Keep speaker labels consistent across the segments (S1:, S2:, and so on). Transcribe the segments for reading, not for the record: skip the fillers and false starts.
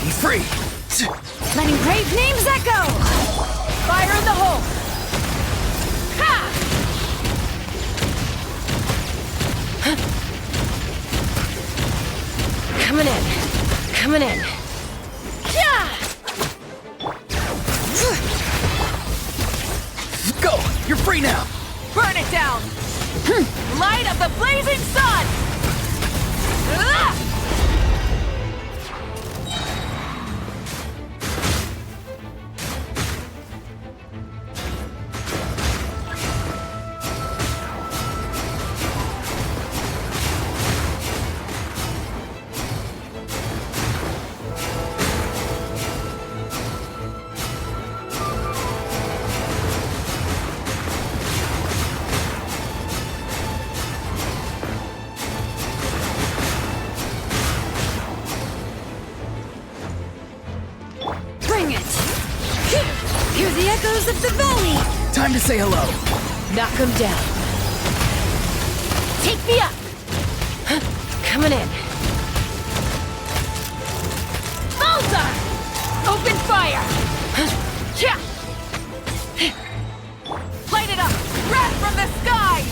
S1: Be free!
S2: Letting brave names echo! Fire in the hole! Ha! Coming in. Coming in. Yeah!
S1: Go! You're free now!
S2: Burn it down! Light of the blazing sun! Ah! Hear the echoes of the valley!
S1: Time to say hello!
S2: Knock him down. Take me up! Coming in. Bullseye! Open fire! Light it up! Wrath from the skies!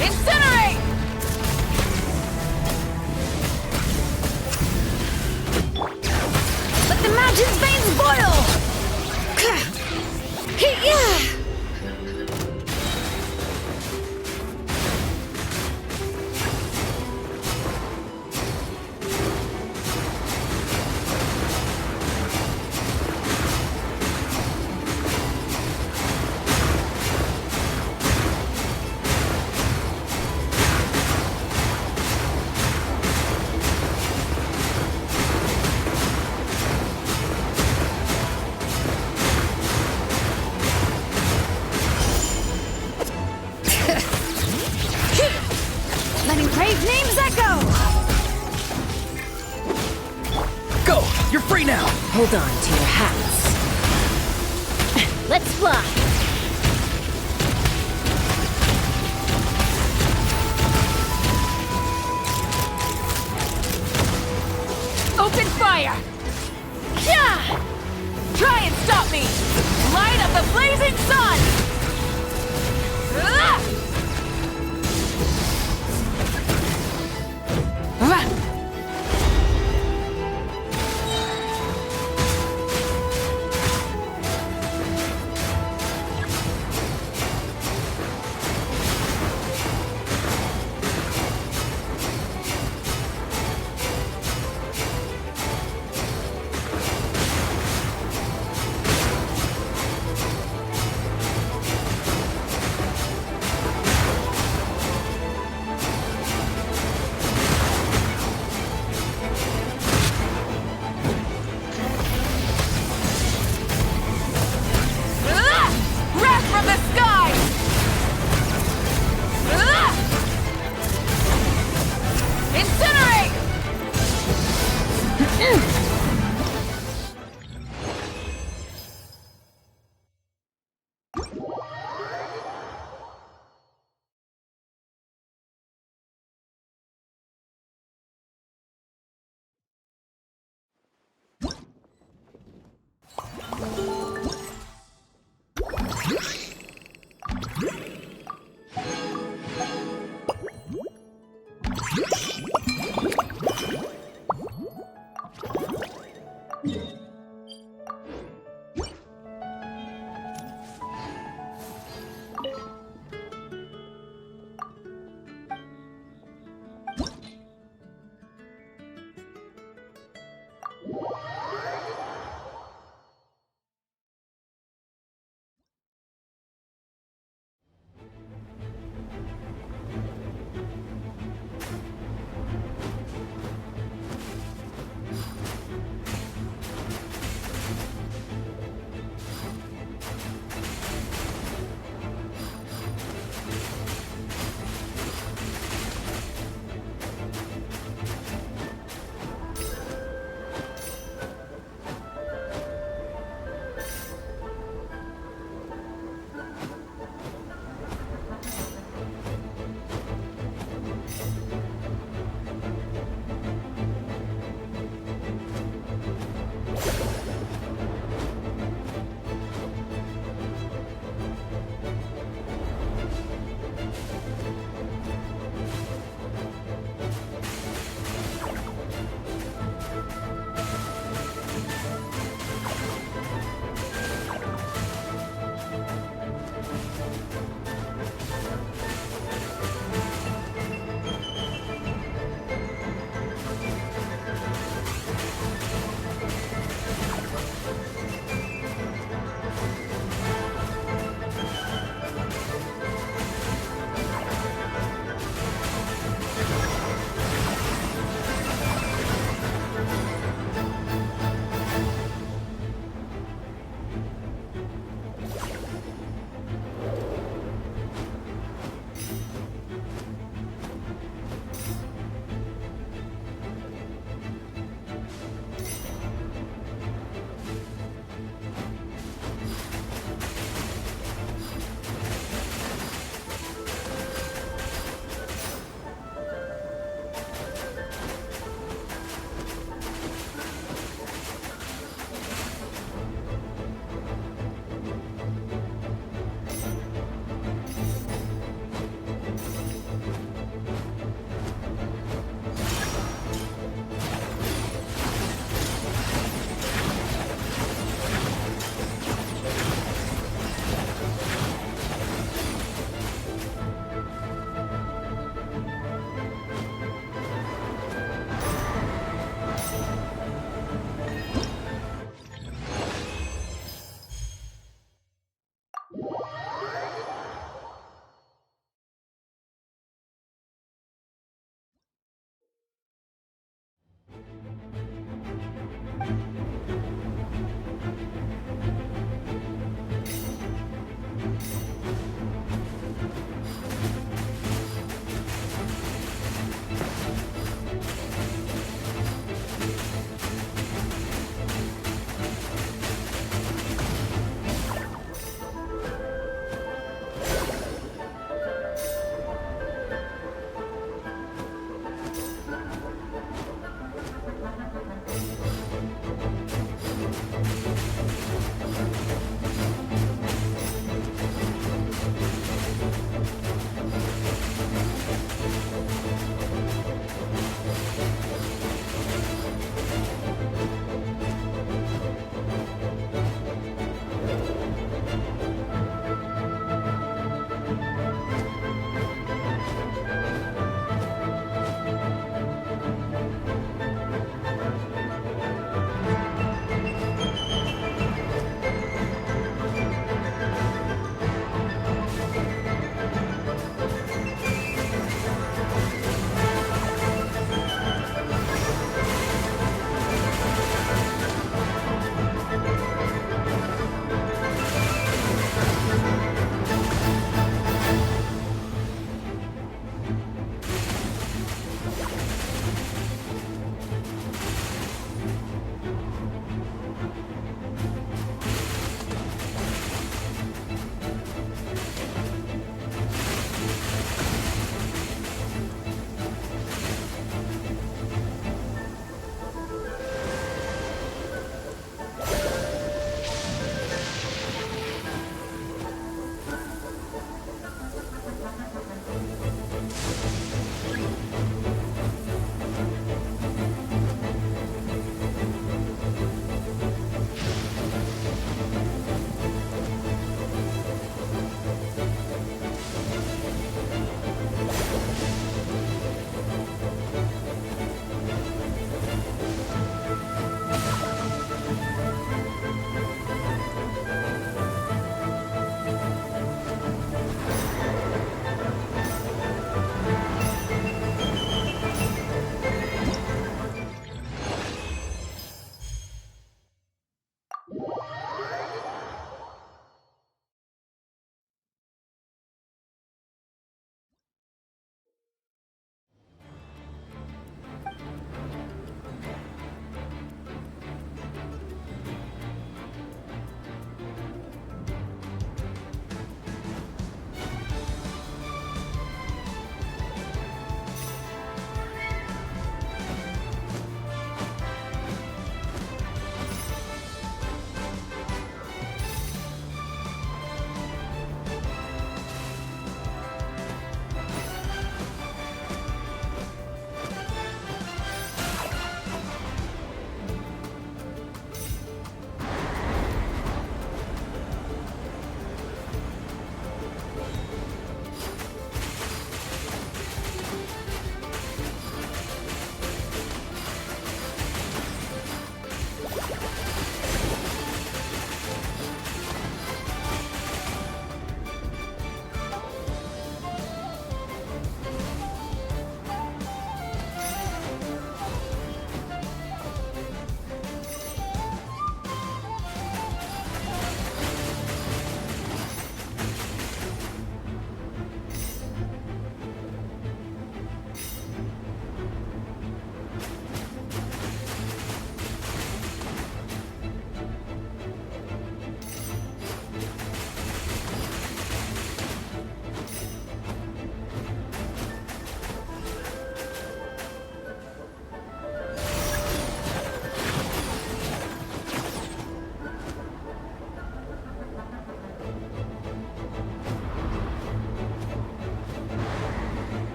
S2: Incinerate! Let the mountain's veins boil! Yeah! Letting brave names echo!
S1: Go! You're free now!
S2: Hold on to your hats. Let's fly! Open fire! Yeah! Try and stop me! Light of the blazing sun! Ah!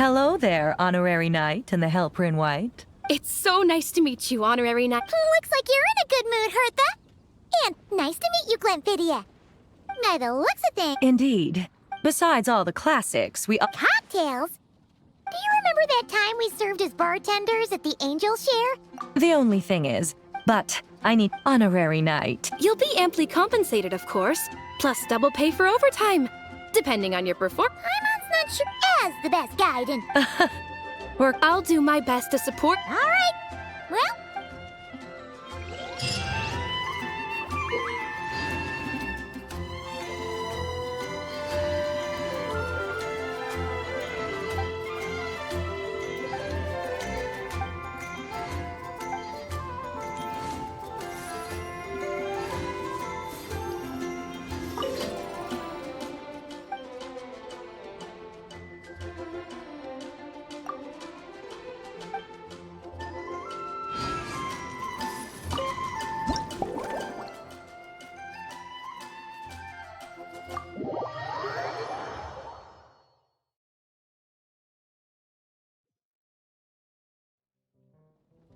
S3: Hello there, Honorary Knight and the Helper in White.
S4: It's so nice to meet you, Honorary Knight.
S5: Looks like you're in a good mood, Hertha. And nice to meet you, Glenfidia. By the looks of things...
S3: Indeed. Besides all the classics, we...
S5: Cocktails? Do you remember that time we served as bartenders at the Angel Share?
S3: The only thing is, but I need Honorary Knight.
S4: You'll be amply compensated, of course, plus double pay for overtime, depending on your performance.
S5: Paimon's not sure as the best guide and...
S4: I'll do my best to support.
S5: All right. Well...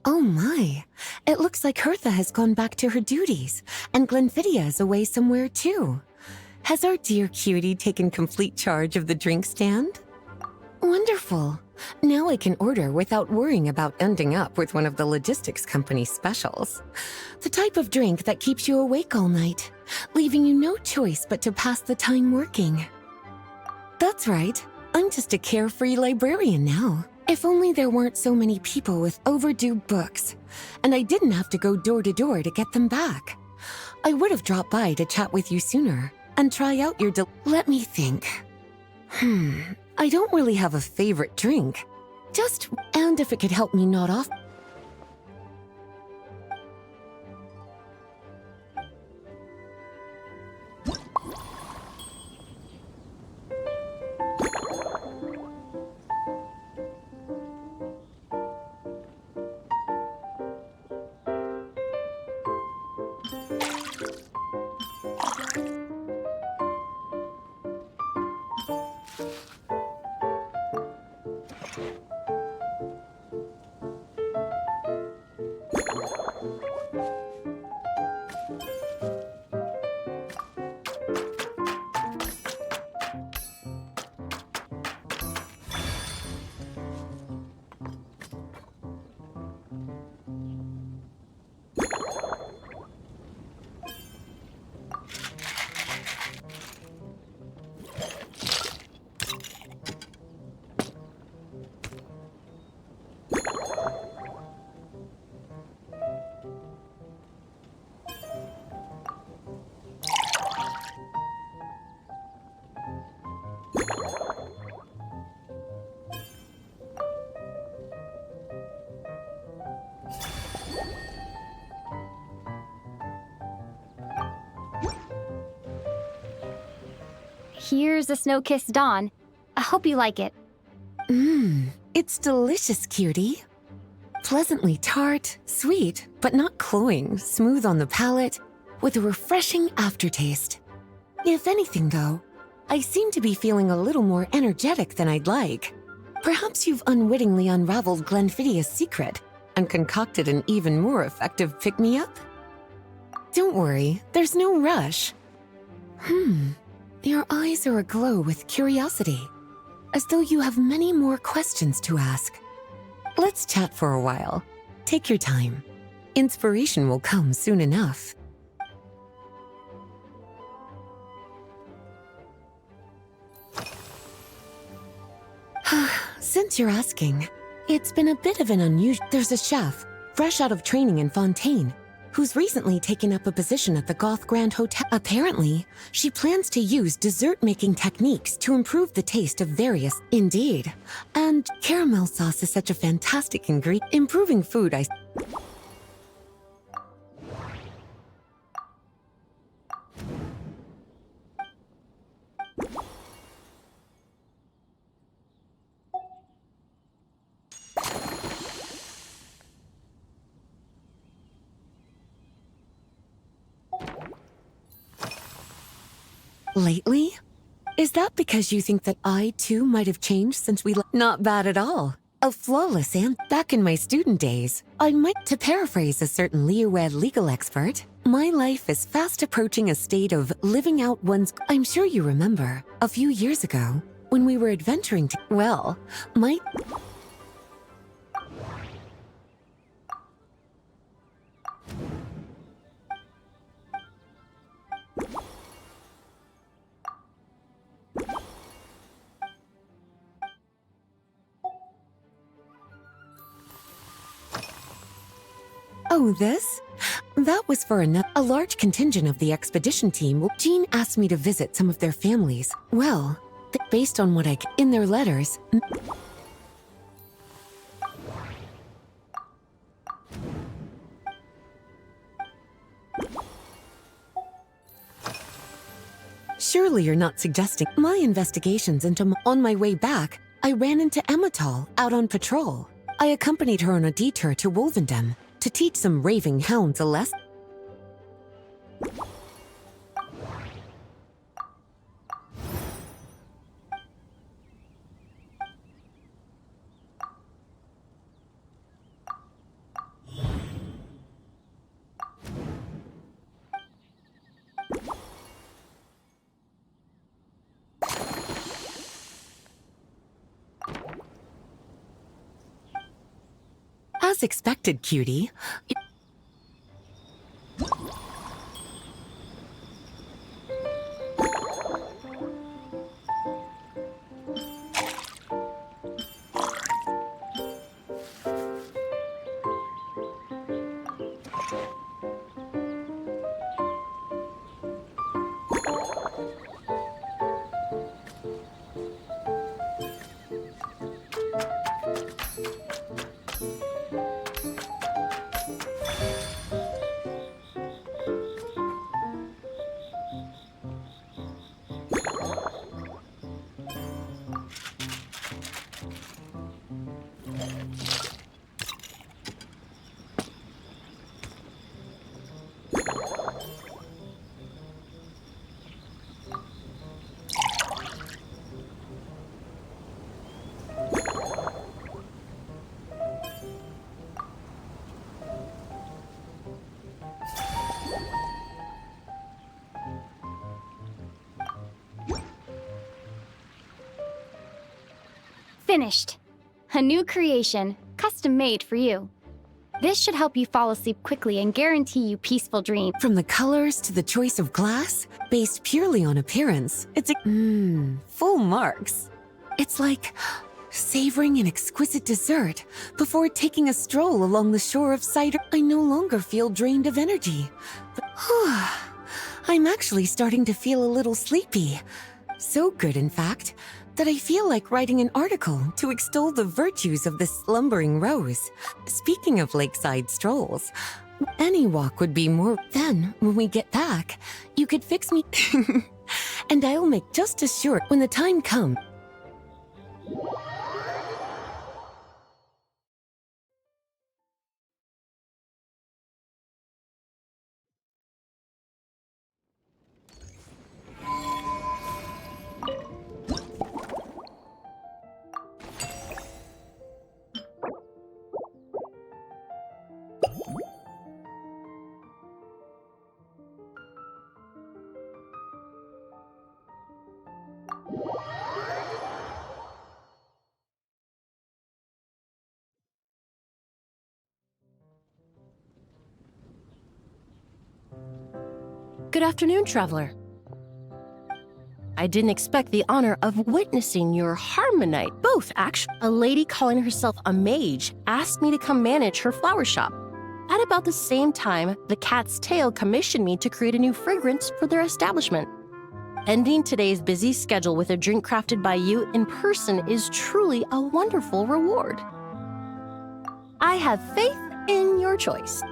S6: Oh my, it looks like Hertha has gone back to her duties, and Glenfidia is away somewhere too. Has our dear cutie taken complete charge of the drink stand? Wonderful. Now I can order without worrying about ending up with one of the logistics company specials. The type of drink that keeps you awake all night, leaving you no choice but to pass the time working. That's right, I'm just a carefree librarian now. If only there weren't so many people with overdue books, and I didn't have to go door to door to get them back. I would have dropped by to chat with you sooner and try out your Let me think. I don't really have a favorite drink. And if it could help me nod off.
S7: Here's a snow-kissed dawn. I hope you like it.
S6: It's delicious, cutie. Pleasantly tart, sweet, but not cloying, smooth on the palate, with a refreshing aftertaste. If anything, though, I seem to be feeling a little more energetic than I'd like. Perhaps you've unwittingly unraveled Glenfidia's secret and concocted an even more effective pick-me-up? Don't worry, there's no rush. Your eyes are aglow with curiosity, as though you have many more questions to ask. Let's chat for a while. Take your time. Inspiration will come soon enough. Since you're asking, it's been a bit of an unusual... There's a chef, fresh out of training in Fontaine, who's recently taken up a position at the Goth Grand Hotel. Apparently, she plans to use dessert-making techniques to improve the taste of various... Indeed. And caramel sauce is such a fantastic ingredient. Improving food, Lately, Is that because you think that I, too, might have changed since we Not bad at all. A flawless and back in my student days, I might, to paraphrase a certain Leo-Ed legal expert, my life is fast approaching a state of living out one's... I'm sure you remember, a few years ago, when we were adventuring to... Well, my... Oh, this? That was for a large contingent of the expedition team. Jean asked me to visit some of their families. Well, based on what in their letters... Surely you're not suggesting my investigations into... On my way back, I ran into Emmetall out on patrol. I accompanied her on a detour to Wolvendom to teach some raving hounds a lesson. As expected, cutie.
S7: Finished. A new creation, custom made for you. This should help you fall asleep quickly and guarantee you peaceful dreams.
S6: From the colors to the choice of glass, based purely on appearance, it's full marks. It's like savoring an exquisite dessert before taking a stroll along the shore of cider. I no longer feel drained of energy. But, I'm actually starting to feel a little sleepy. So good, in fact, that I feel like writing an article to extol the virtues of this slumbering rose. Speaking of lakeside strolls, any walk would be more... Then, when we get back, you could fix me... and I'll make just as sure when the time comes.
S8: Good afternoon, traveler. I didn't expect the honor of witnessing your Harmonite. Both, actually. A lady calling herself a mage asked me to come manage her flower shop. At about the same time, the Cat's Tail commissioned me to create a new fragrance for their establishment. Ending today's busy schedule with a drink crafted by you in person is truly a wonderful reward. I have faith in your choice.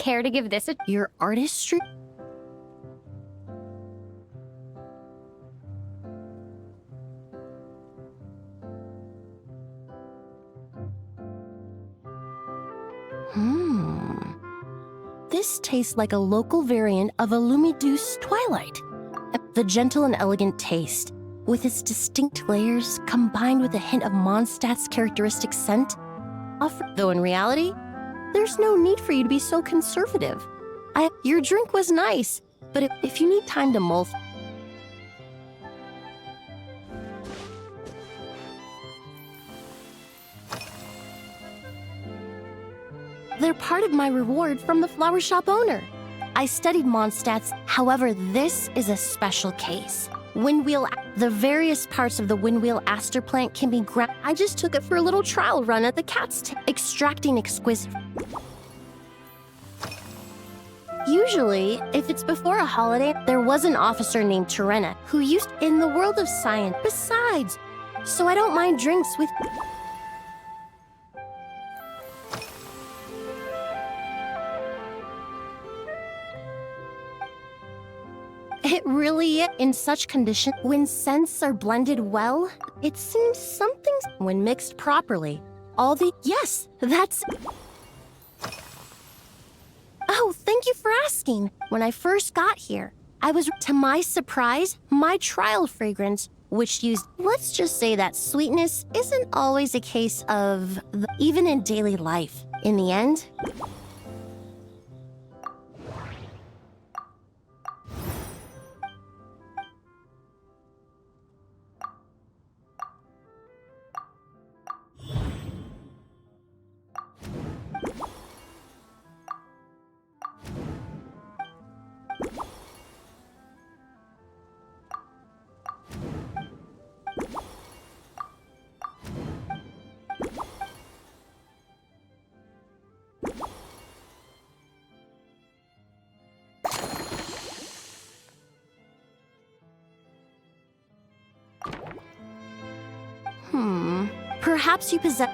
S7: Care to give this a...
S8: Your artistry? This tastes like a local variant of a Lumideuse Twilight. The gentle and elegant taste, with its distinct layers combined with a hint of Mondstadt's characteristic scent, though in reality, there's no need for you to be so conservative. Your drink was nice, but if you need time to mull... They're part of my reward from the flower shop owner. I studied Mondstadt's, however, this is a special case. The various parts of the windwheel aster plant can be ground. I just took it for a little trial run at the cat's extracting exquisite. Usually, if it's before a holiday, there was an officer named Terena who used in the world of science. Besides, so I don't mind drinks with. It really is. In such condition, when scents are blended well, it seems something's when mixed properly. Yes, that's... Oh, thank you for asking. When I first got here, to my surprise, my trial fragrance, which used... Let's just say that sweetness isn't always a case of... even in daily life. In the end... Perhaps you possess...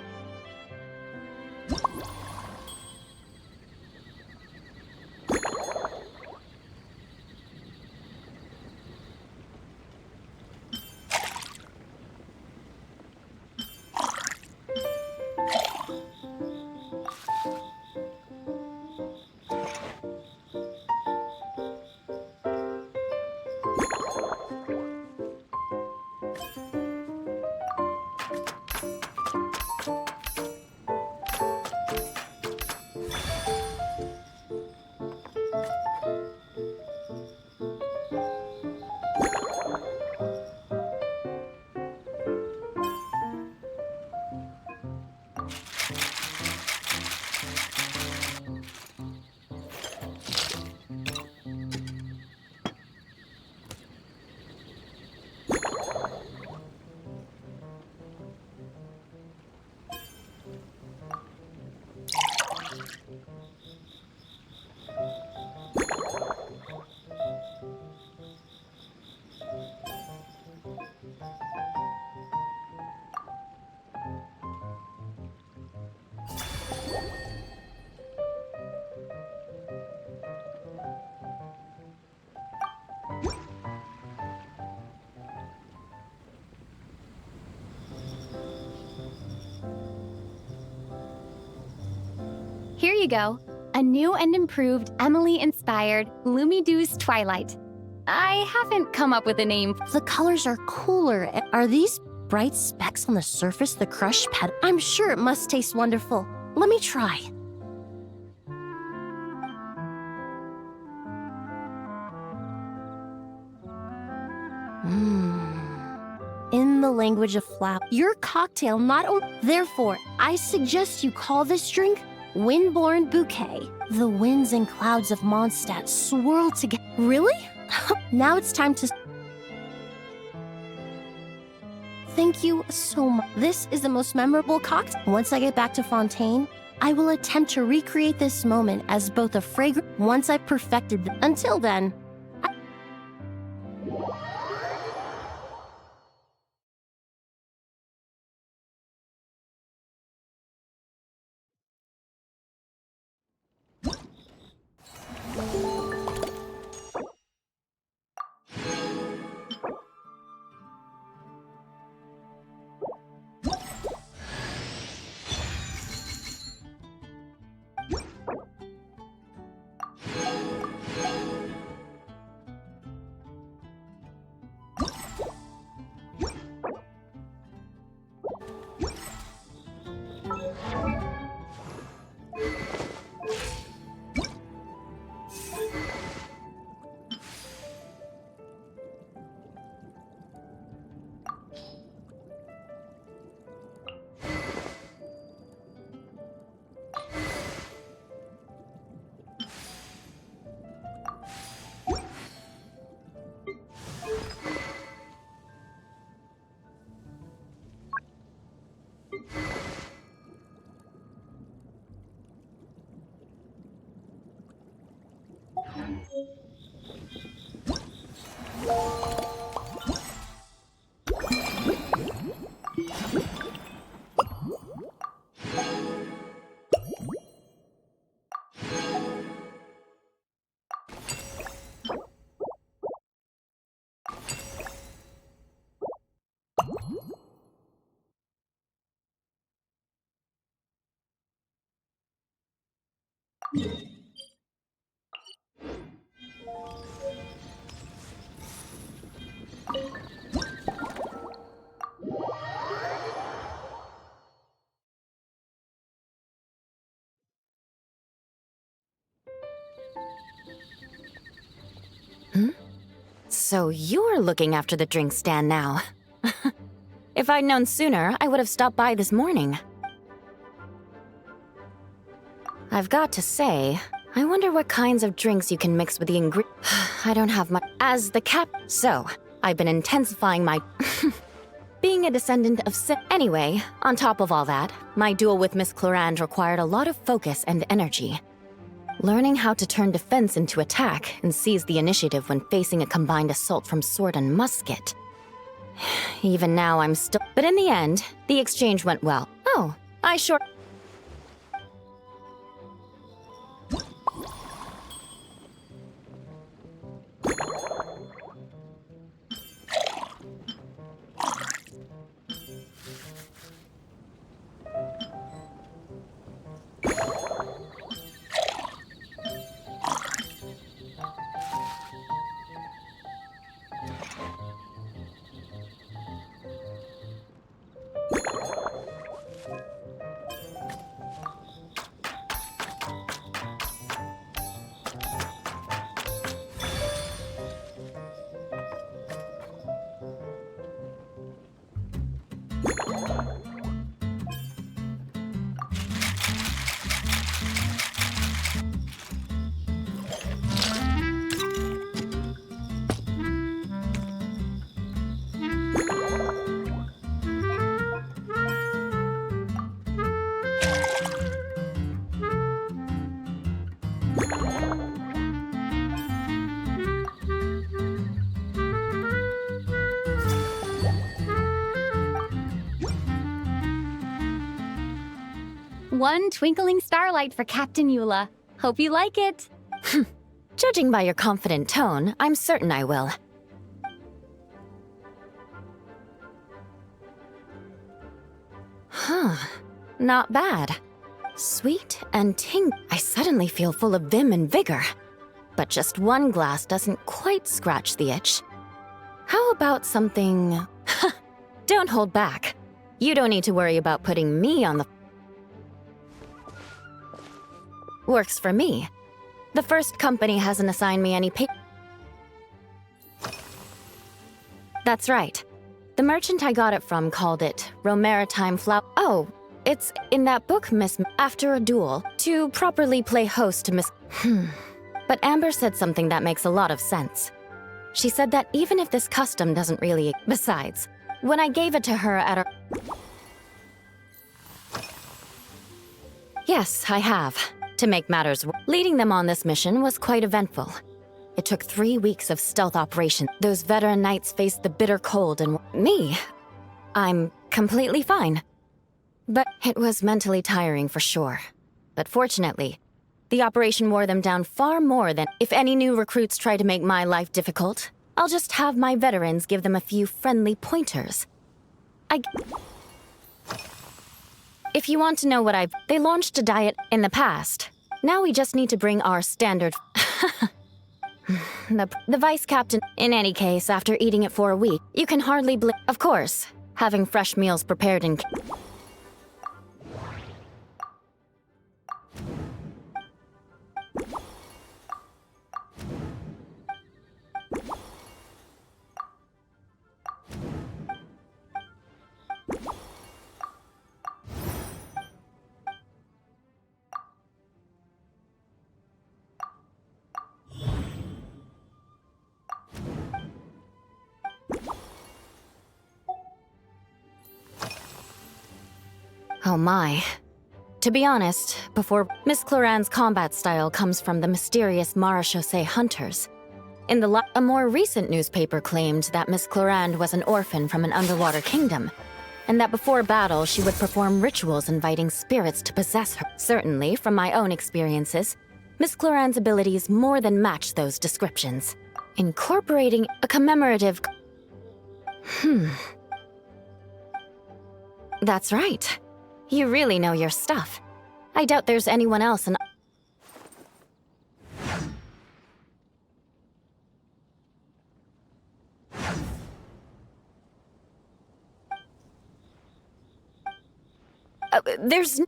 S7: Here you go. A new and improved Emily-inspired Lumideuse Twilight. I haven't come up with a name.
S8: The colors are cooler. Are these bright specks on the surface the crushed pet? I'm sure it must taste wonderful. Let me try. In the language of flower, your cocktail not only... Therefore, I suggest you call this drink Windborne Bouquet. The winds and clouds of Mondstadt swirl together. Really? Now it's time to... Thank you so much. This is the most memorable cocktail. Once I get back to Fontaine, I will attempt to recreate this moment as both a fragrant... Once I've perfected them. Until then...
S9: So you're looking after the drink stand now. If I'd known sooner, I would have stopped by this morning. I've got to say, I wonder what kinds of drinks you can mix with the ingredients. I don't have much. As the cap. So, I've been intensifying my. Being a descendant of Sin. Anyway, on top of all that, my duel with Miss Clorand required a lot of focus and energy. Learning how to turn defense into attack and seize the initiative when facing a combined assault from sword and musket. Even now, I'm still. But in the end, the exchange went well. Oh, I sure.
S7: One twinkling starlight for Captain Eula. Hope you like it.
S9: Judging by your confident tone, I'm certain I will. Huh. Not bad. Sweet and I suddenly feel full of vim and vigor. But just one glass doesn't quite scratch the itch. How about something... Don't hold back. You don't need to worry about putting me on the... Works for me. The first company hasn't assigned me any pay... That's right. The merchant I got it from called it Romaritime Flower... Oh, it's in that book, Miss... After a duel, to properly play host to Miss... But Amber said something that makes a lot of sense. She said that even if this custom doesn't really... Besides, when I gave it to her at her... Yes, I have. To make matters worse, leading them on this mission was quite eventful. It took 3 weeks of stealth operation. Those veteran knights faced the bitter cold and me. I'm completely fine. But it was mentally tiring for sure. But fortunately, the operation wore them down far more than if any new recruits try to make my life difficult. I'll just have my veterans give them a few friendly pointers. If you want to know what they launched a diet in the past. Now we just need to bring our standard... the vice captain... In any case, after eating it for a week, you can hardly Of course, having fresh meals prepared in... Oh my. To be honest, before Miss Clorand's combat style comes from the mysterious Marechaussee hunters. In a more recent newspaper claimed that Miss Clorand was an orphan from an underwater kingdom, and that before battle she would perform rituals inviting spirits to possess her. Certainly, from my own experiences, Miss Clorand's abilities more than match those descriptions. Incorporating a commemorative... That's right. You really know your stuff. I doubt there's anyone else there's...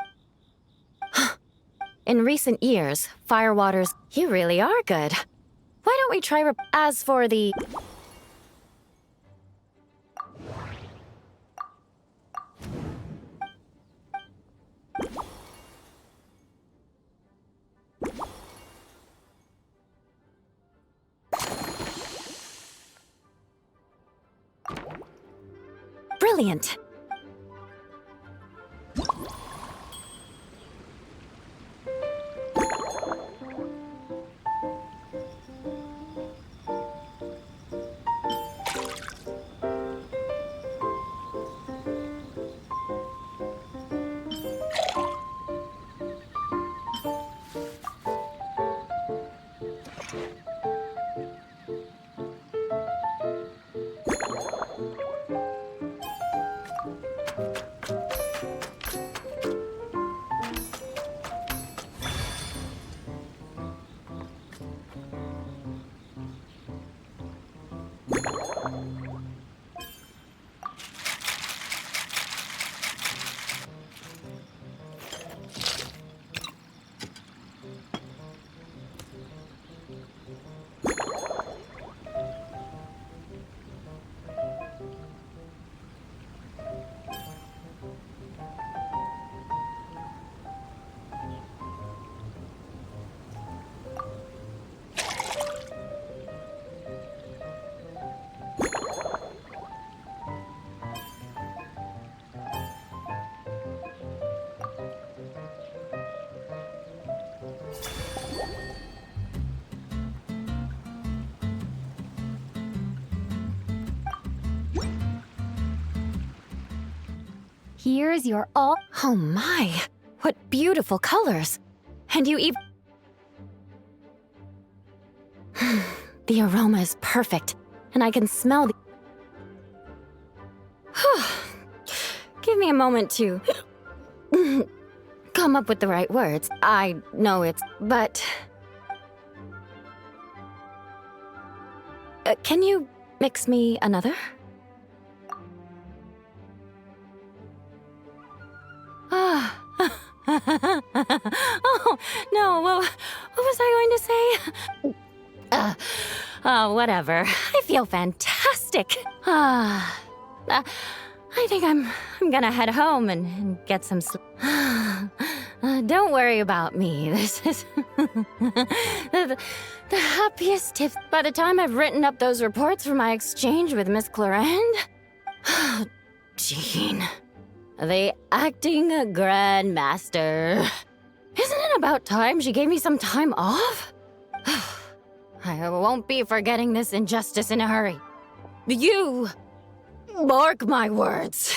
S9: In recent years, Firewaters, you really are good. Why don't we try as for the... Brilliant.
S7: Here's your all.
S9: Oh my, what beautiful colors. And you even... The aroma is perfect, and I can smell the... Give me a moment to... come up with the right words. I know it's... but... can you mix me another? Oh, no, what was I going to say? Whatever. I feel fantastic. I think I'm gonna head home and get some sleep. Don't worry about me. This is the happiest tip. By the time I've written up those reports for my exchange with Miss Clarend... Jean... The acting grandmaster. Isn't it about time she gave me some time off? I won't be forgetting this injustice in a hurry. You mark my words.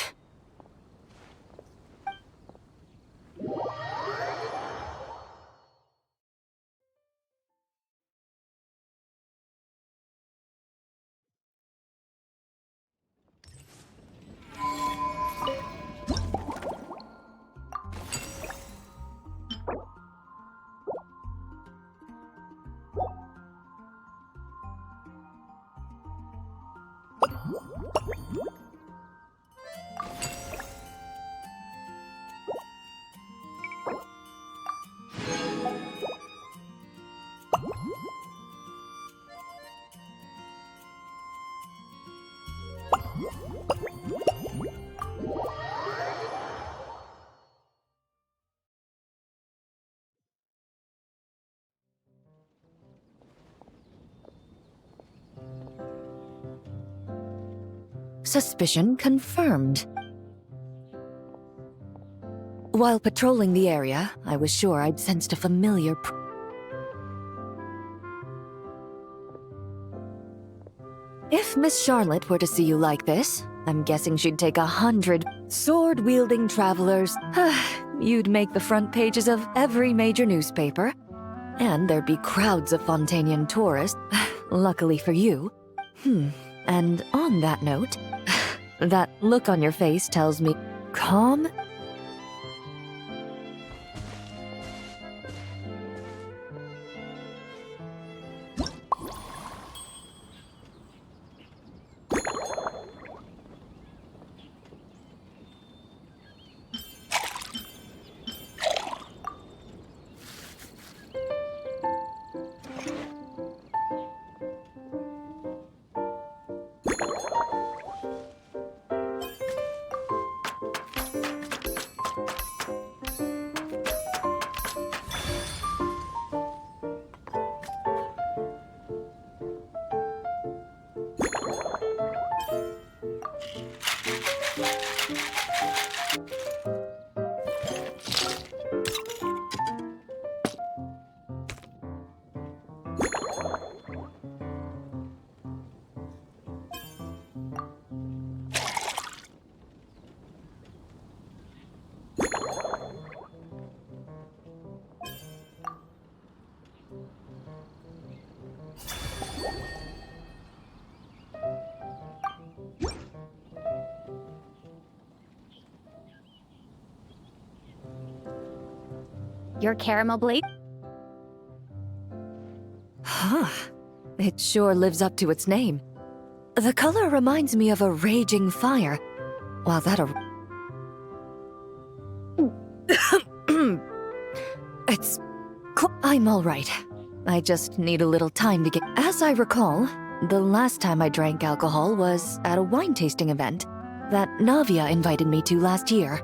S3: Suspicion confirmed. While patrolling the area, I was sure I'd sensed a familiar If Miss Charlotte were to see you like this, I'm guessing she'd take 100 sword-wielding travelers. You'd make the front pages of every major newspaper. And there'd be crowds of Fontanian tourists, luckily for you. And on that note, that look on your face tells me, calm.
S7: Your caramel blade?
S3: Huh. It sure lives up to its name. The color reminds me of a raging fire. While that It's... I'm all right. I just need a little time to get... As I recall, the last time I drank alcohol was at a wine tasting event that Navia invited me to last year.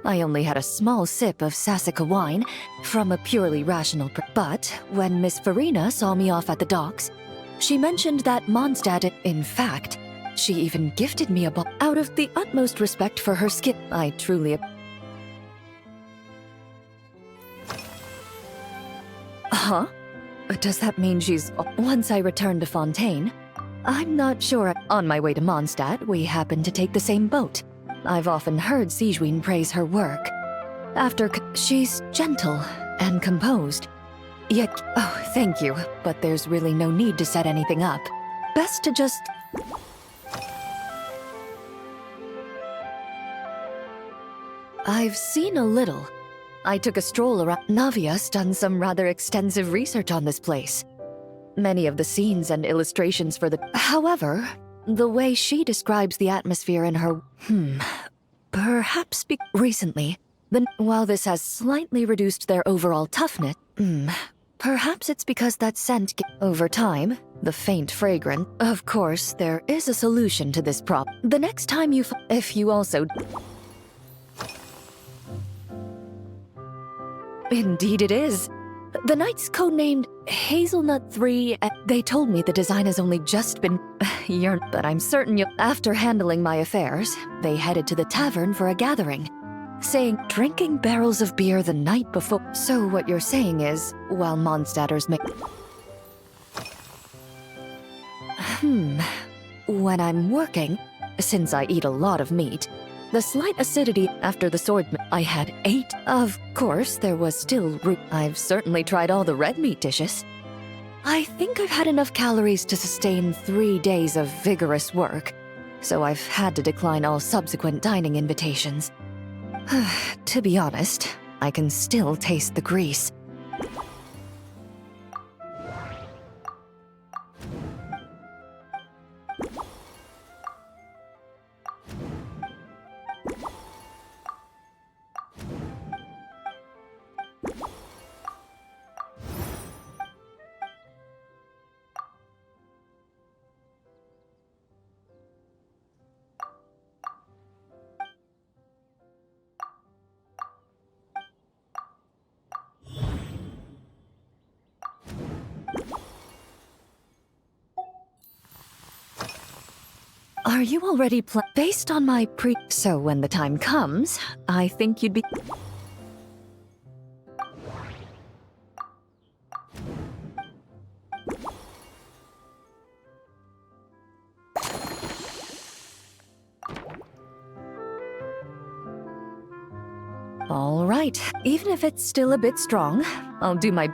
S3: I only had a small sip of Sassica wine from a purely rational... But when Miss Farina saw me off at the docks, she mentioned that Mondstadt... In fact, she even gifted me a bottle. Out of the utmost respect for her skin, I truly... Huh? Does that mean she's... Once I returned to Fontaine, I'm not sure. On my way to Mondstadt, we happened to take the same boat. I've often heard Sigewinne praise her work. She's gentle and composed. Yet... Oh, thank you, but there's really no need to set anything up. Best to just... I've seen a little. I took a stroll around. Navia's done some rather extensive research on this place. Many of the scenes and illustrations for the... However, the way she describes the atmosphere in her... Perhaps recently, while this has slightly reduced their overall toughness... Perhaps it's because that scent... Over time, the faint fragrance... Of course, there is a solution to this problem. The next time you... If you also... Indeed it is. The Knight's codenamed Hazelnut 3. They told me the design has only just been... But I'm certain you... After handling my affairs, they headed to the tavern for a gathering, saying drinking barrels of beer the night before... So what you're saying is, while Mondstadters make... When I'm working, since I eat a lot of meat, the slight acidity after the sword... I had 8. Of course, there was still root... I've certainly tried all the red meat dishes. I think I've had enough calories to sustain 3 days of vigorous work, so I've had to decline all subsequent dining invitations. To be honest, I can still taste the grease. Are you already based on my So when the time comes, I think you'd be... All right, even if it's still a bit strong, I'll do my...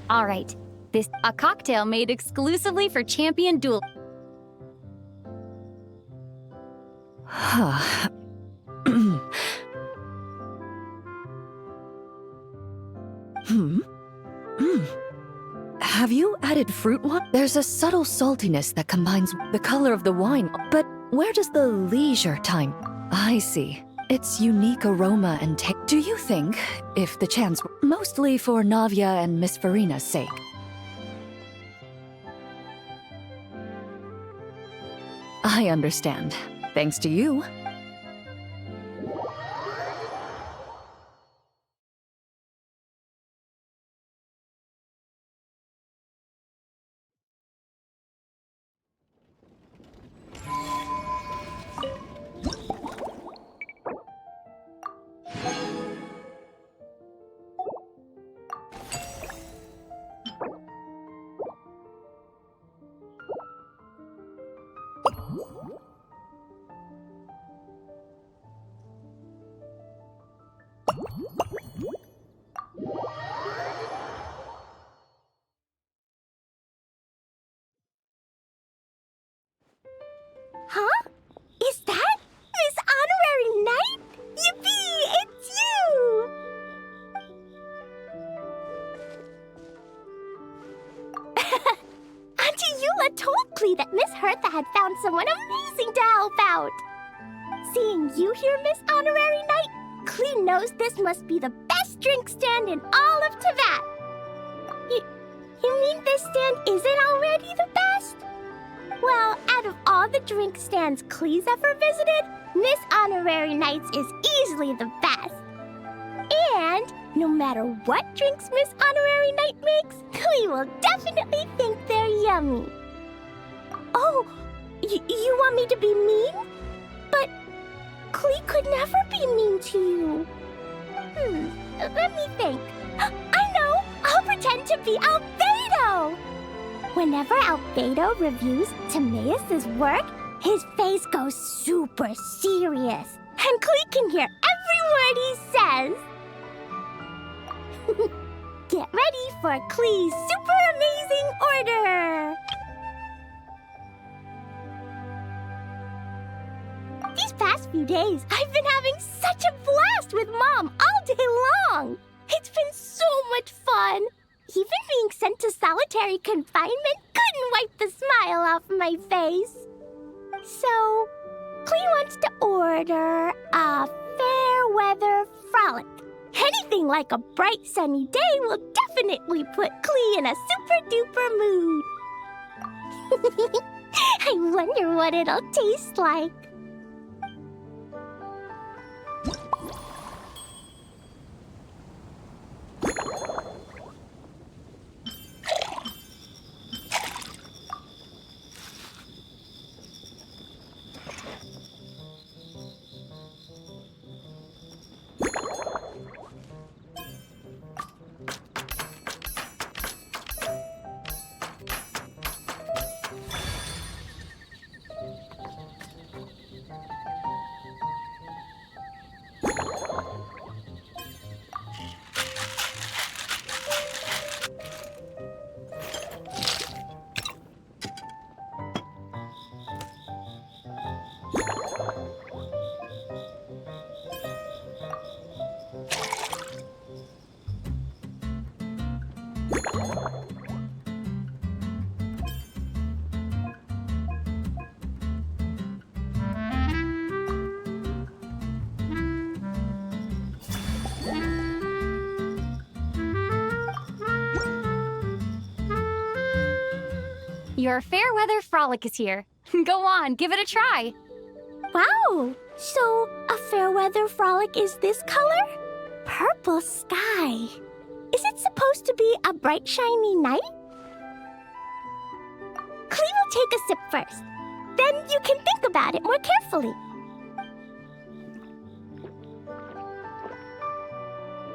S7: All right, this a cocktail made exclusively for champion duel.
S3: Have you added fruit wine? There's a subtle saltiness that combines the color of the wine, but where does the leisure time? I see. Its unique aroma and taste. Do you think, if the chance were mostly for Navia and Miss Farina's sake? I understand. Thanks to you.
S5: Huh? Is that Miss Honorary Knight? Yippee! It's you! Auntie Eula told Klee that Miss Hertha had found someone amazing to help out. Seeing you here, Miss Honorary Knight, Klee knows this must be the best drink stand in all of Teyvat. You mean this stand isn't already the best? Well, out of all the drink stands Klee's ever visited, Miss Honorary Knight's is easily the best. And no matter what drinks Miss Honorary Knight makes, Klee will definitely think they're yummy. Oh, you want me to be mean? But Klee could never be mean to you. Let me think. I know! I'll pretend to be Albedo! Whenever Albedo reviews Timaeus' work, his face goes super serious, and Klee can hear every word he says. Get ready for Klee's super amazing order! These past few days, I've been having such a blast with Mom all day long! It's been so much fun! Even being sent to solitary confinement couldn't wipe the smile off my face. So, Klee wants to order a fair weather frolic. Anything like a bright sunny day will definitely put Klee in a super duper mood. I wonder what it'll taste like.
S7: Your fair weather frolic is here. Go on, give it a try.
S5: Wow! So, a fair weather frolic is this color? Purple sky. Is it supposed to be a bright, shiny night? Klee will take a sip first. Then you can think about it more carefully.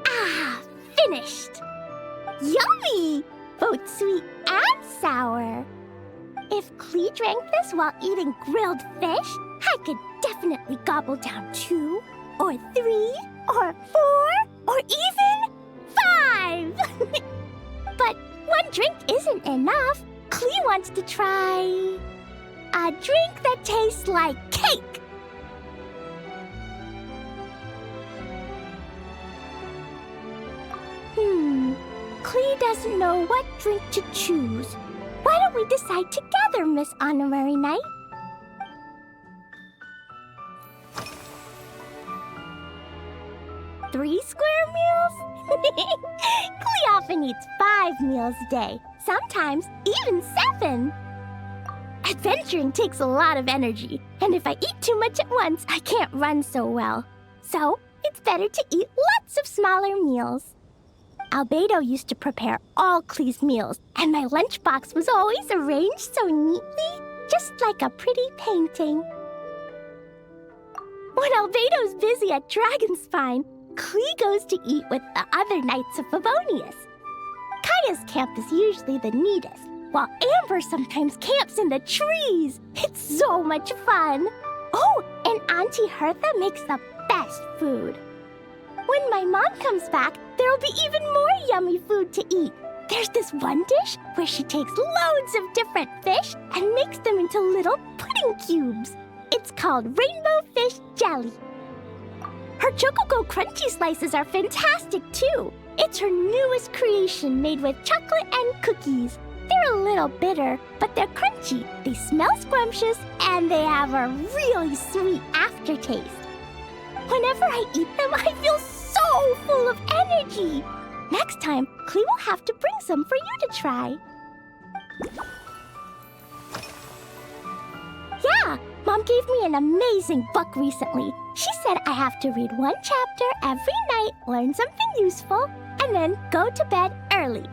S5: Ah, finished! Yummy! Both sweet and sour. If Klee drank this while eating grilled fish, I could definitely gobble down 2, or 3, or 4, or even 5! But one drink isn't enough. Klee wants to try a drink that tastes like cake. Klee doesn't doesn't know what drink to choose. Why don't we decide together, Miss Honorary Knight? Three square meals? Klee often eats 5 meals a day, sometimes even 7. Adventuring takes a lot of energy, and if I eat too much at once, I can't run so well. So, it's better to eat lots of smaller meals. Albedo used to prepare all Klee's meals, and my lunchbox was always arranged so neatly, just like a pretty painting. When Albedo's busy at Dragonspine, Klee goes to eat with the other Knights of Favonius. Kaya's camp is usually the neatest, while Amber sometimes camps in the trees. It's so much fun. Oh, and Auntie Hertha makes the best food. When my mom comes back, there'll be even more yummy food to eat. There's this one dish where she takes loads of different fish and makes them into little pudding cubes. It's called rainbow fish jelly. Her Chococo Crunchy slices are fantastic too. It's her newest creation made with chocolate and cookies. They're a little bitter, but they're crunchy. They smell scrumptious, and they have a really sweet aftertaste. Whenever I eat them, I feel so full of energy. Next time, Klee will have to bring some for you to try. Yeah, Mom gave me an amazing book recently. She said I have to read 1 chapter every night, learn something useful, and then go to bed early.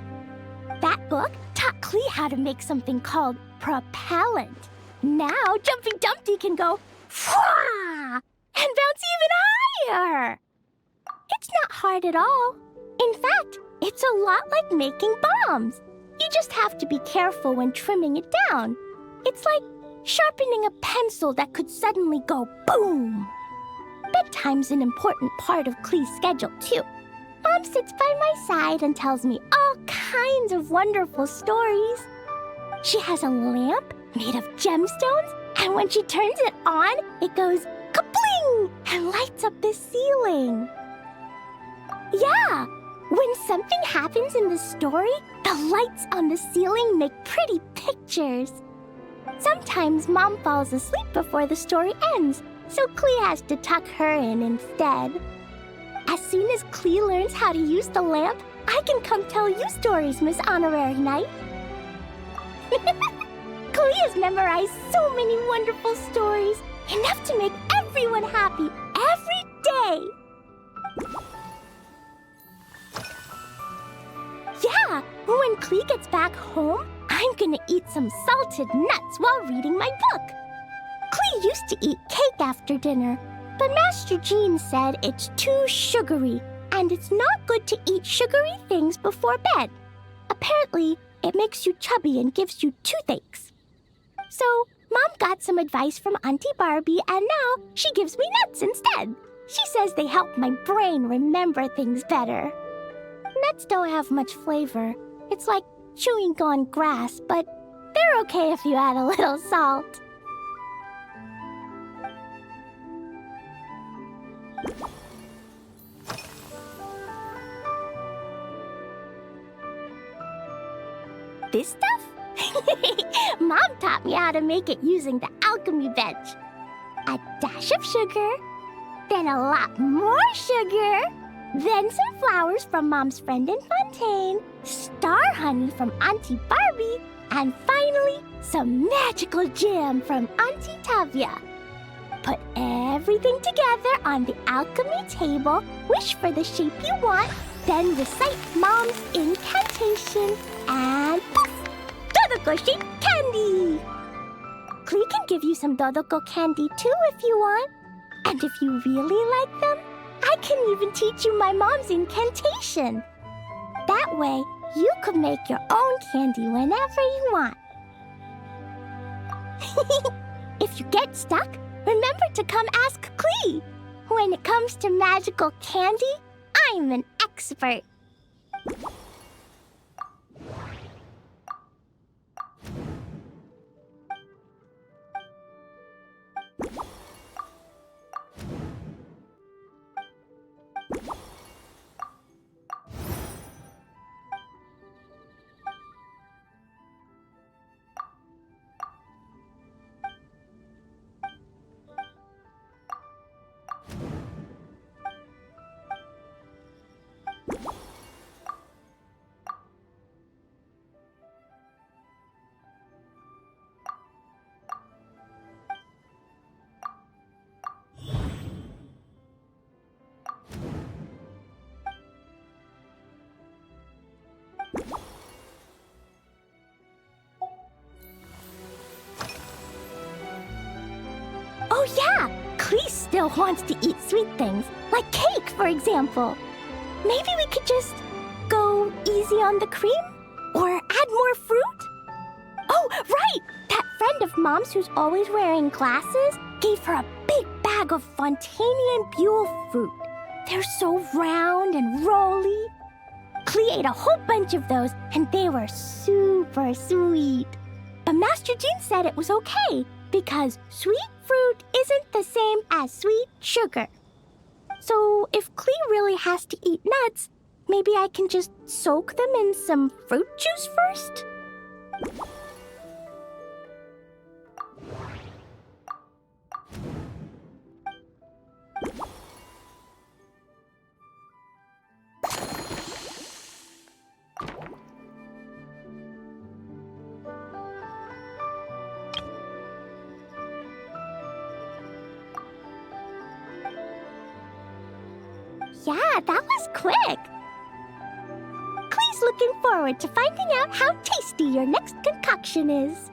S5: That book taught Klee how to make something called propellant. Now Jumpy Dumpty can go Fwah! And bounce even higher. It's not hard at all. In fact, it's a lot like making bombs. You just have to be careful when trimming it down. It's like sharpening a pencil that could suddenly go boom. Bedtime's an important part of Klee's schedule, too. Mom sits by my side and tells me all kinds of wonderful stories. She has a lamp made of gemstones, and when she turns it on, it goes kabling and lights up the ceiling. Yeah, when something happens in the story, the lights on the ceiling make pretty pictures. Sometimes Mom falls asleep before the story ends, so Klee has to tuck her in instead. As soon as Klee learns how to use the lamp, I can come tell you stories, Miss Honorary Knight. Klee has memorized so many wonderful stories, enough to make everyone happy every day. Yeah, when Klee gets back home, I'm gonna eat some salted nuts while reading my book. Klee used to eat cake after dinner, but Master Jean said it's too sugary, and it's not good to eat sugary things before bed. Apparently, it makes you chubby and gives you toothaches. So, Mom got some advice from Auntie Barbie, and now she gives me nuts instead. She says they help my brain remember things better. Nuts don't have much flavor. It's like chewing on grass, but they're okay if you add a little salt. This stuff? Mom taught me how to make it using the alchemy bench. A dash of sugar, then a lot more sugar, then some flowers from Mom's friend in Fontaine, star honey from Auntie Barbie, and finally, some magical jam from Auntie Tavia. Put everything together on the alchemy table, wish for the shape you want, then recite Mom's incantation, and poof! Dodoko-shaped candy! Klee can give you some Dodoko candy too if you want. And if you really like them, I can even teach you my mom's incantation. That way, you could make your own candy whenever you want. If you get stuck, remember to come ask Klee. When it comes to magical candy, I'm an expert. still wants to eat sweet things, like cake, for example. Maybe we could just go easy on the cream? Or add more fruit? Oh, right! That friend of Mom's who's always wearing glasses gave her a big bag of Fontanian Buell fruit. They're so round and rolly. Klee ate a whole bunch of those, and they were super sweet. But Master Jean said it was okay, because sweet fruit isn't the same as sweet sugar. So if Klee really has to eat nuts, maybe I can just soak them in some fruit juice first? Yeah, that was quick. Klee's looking forward to finding out how tasty your next concoction is.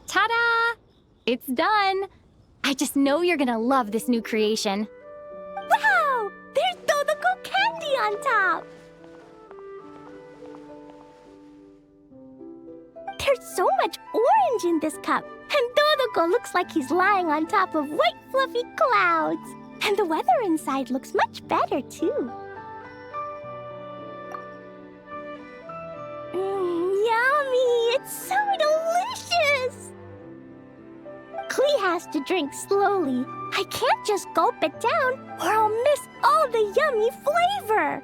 S7: Ta-da! It's done! I just know you're gonna love this new creation.
S5: Wow! There's Dodoko candy on top! There's so much orange in this cup, and Dodoko looks like he's lying on top of white fluffy clouds. And the weather inside looks much better, too. Yummy! It's so delicious! Klee has to drink slowly. I can't just gulp it down, or I'll miss all the yummy flavor.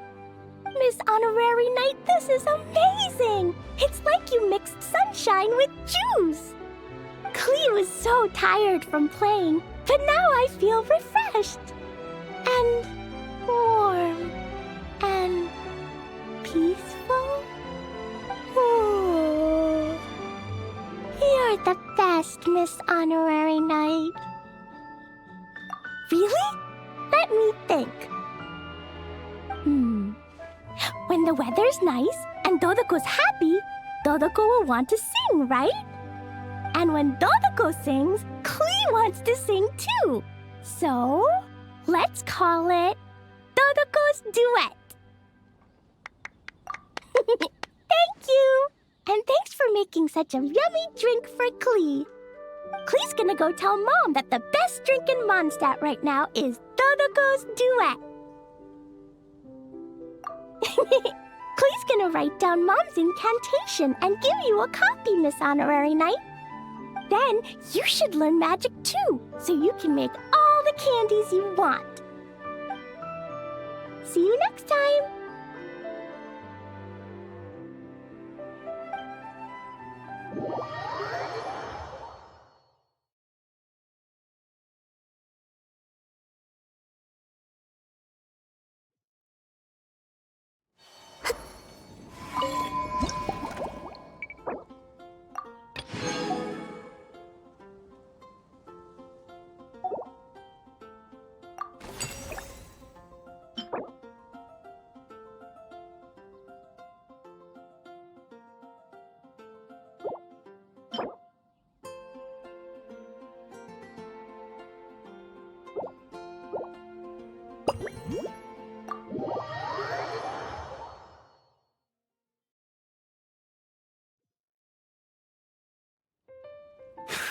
S5: Miss Honorary Knight, this is amazing! It's like you mixed sunshine with juice. Klee was so tired from playing, but now I feel refreshed. And warm. And peaceful. Ooh. You're the best, Miss Honorary Knight. Really? Let me think. When the weather's nice and Dodoko's happy, Dodoko will want to sing, right? And when Dodoko sings, Klee wants to sing too. So, let's call it Dodoko's Duet. Thank you! And thanks for making such a yummy drink for Klee. Klee's gonna go tell Mom that the best drink in Mondstadt right now is Dodoko's Duet. Klee's gonna write down Mom's incantation and give you a copy, Miss Honorary Knight. Then you should learn magic too, so you can make all the candies you want. See you next time!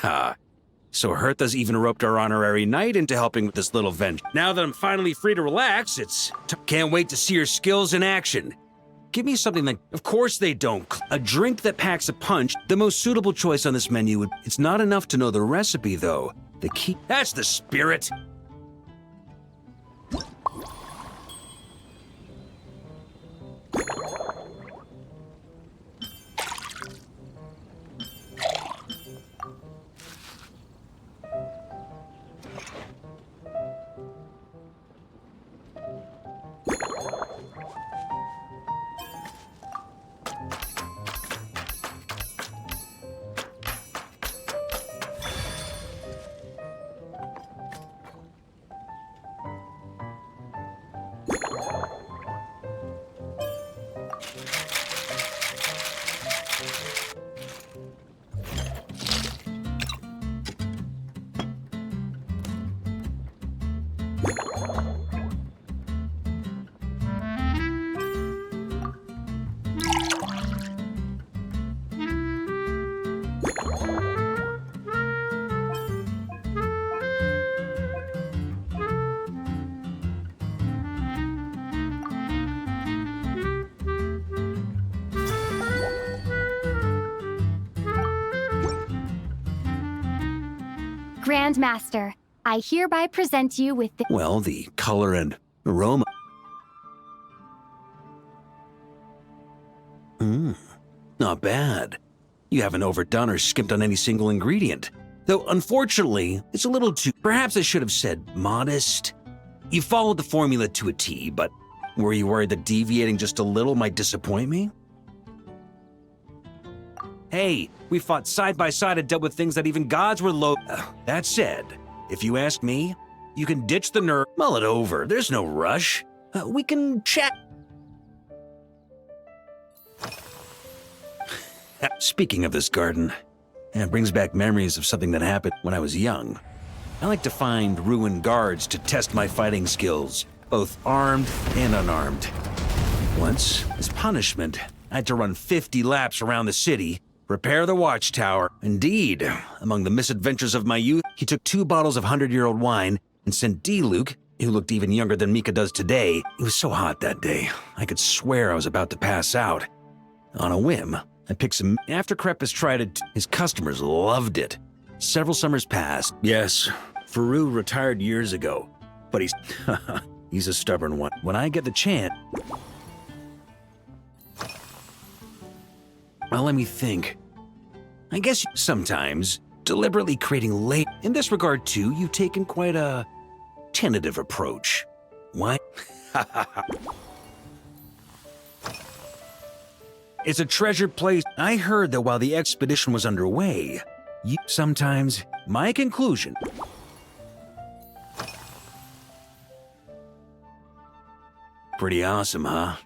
S10: Ha. So Hertha's even roped our honorary knight into helping with this little venture. Now that I'm finally free to relax, can't wait to see her skills in action. Give me something like, of course they don't. A drink that packs a punch. The most suitable choice on this menu it's not enough to know the recipe though. The key, that's the spirit.
S7: Grandmaster, I hereby present you with the—
S10: Well, the color and aroma. Not bad. You haven't overdone or skimped on any single ingredient. Though, unfortunately, it's a little too— Perhaps I should have said modest. You followed the formula to a T, but were you worried that deviating just a little might disappoint me? Hey, we fought side by side and dealt with things that even gods were low— That said, if you ask me, you can ditch the nerve, mull it over, there's no rush. We can chat. Speaking of this garden, it brings back memories of something that happened when I was young. I like to find ruined guards to test my fighting skills, both armed and unarmed. Once, as punishment, I had to run 50 laps around the city, repair the watchtower. Indeed, among the misadventures of my youth, he took 2 bottles of 100-year-old wine and sent D-Luke, who looked even younger than Mika does today. It was so hot that day, I could swear I was about to pass out. On a whim, I picked some— After Krepis tried it, his customers loved it. Several summers passed. Yes, Faru retired years ago, but he's a stubborn one. When I get the chance— Well, let me think. I guess sometimes, deliberately creating late— In this regard, too, you've taken quite a tentative approach. Why? It's a treasured place. I heard that while the expedition was underway, sometimes, my conclusion— Pretty awesome, huh?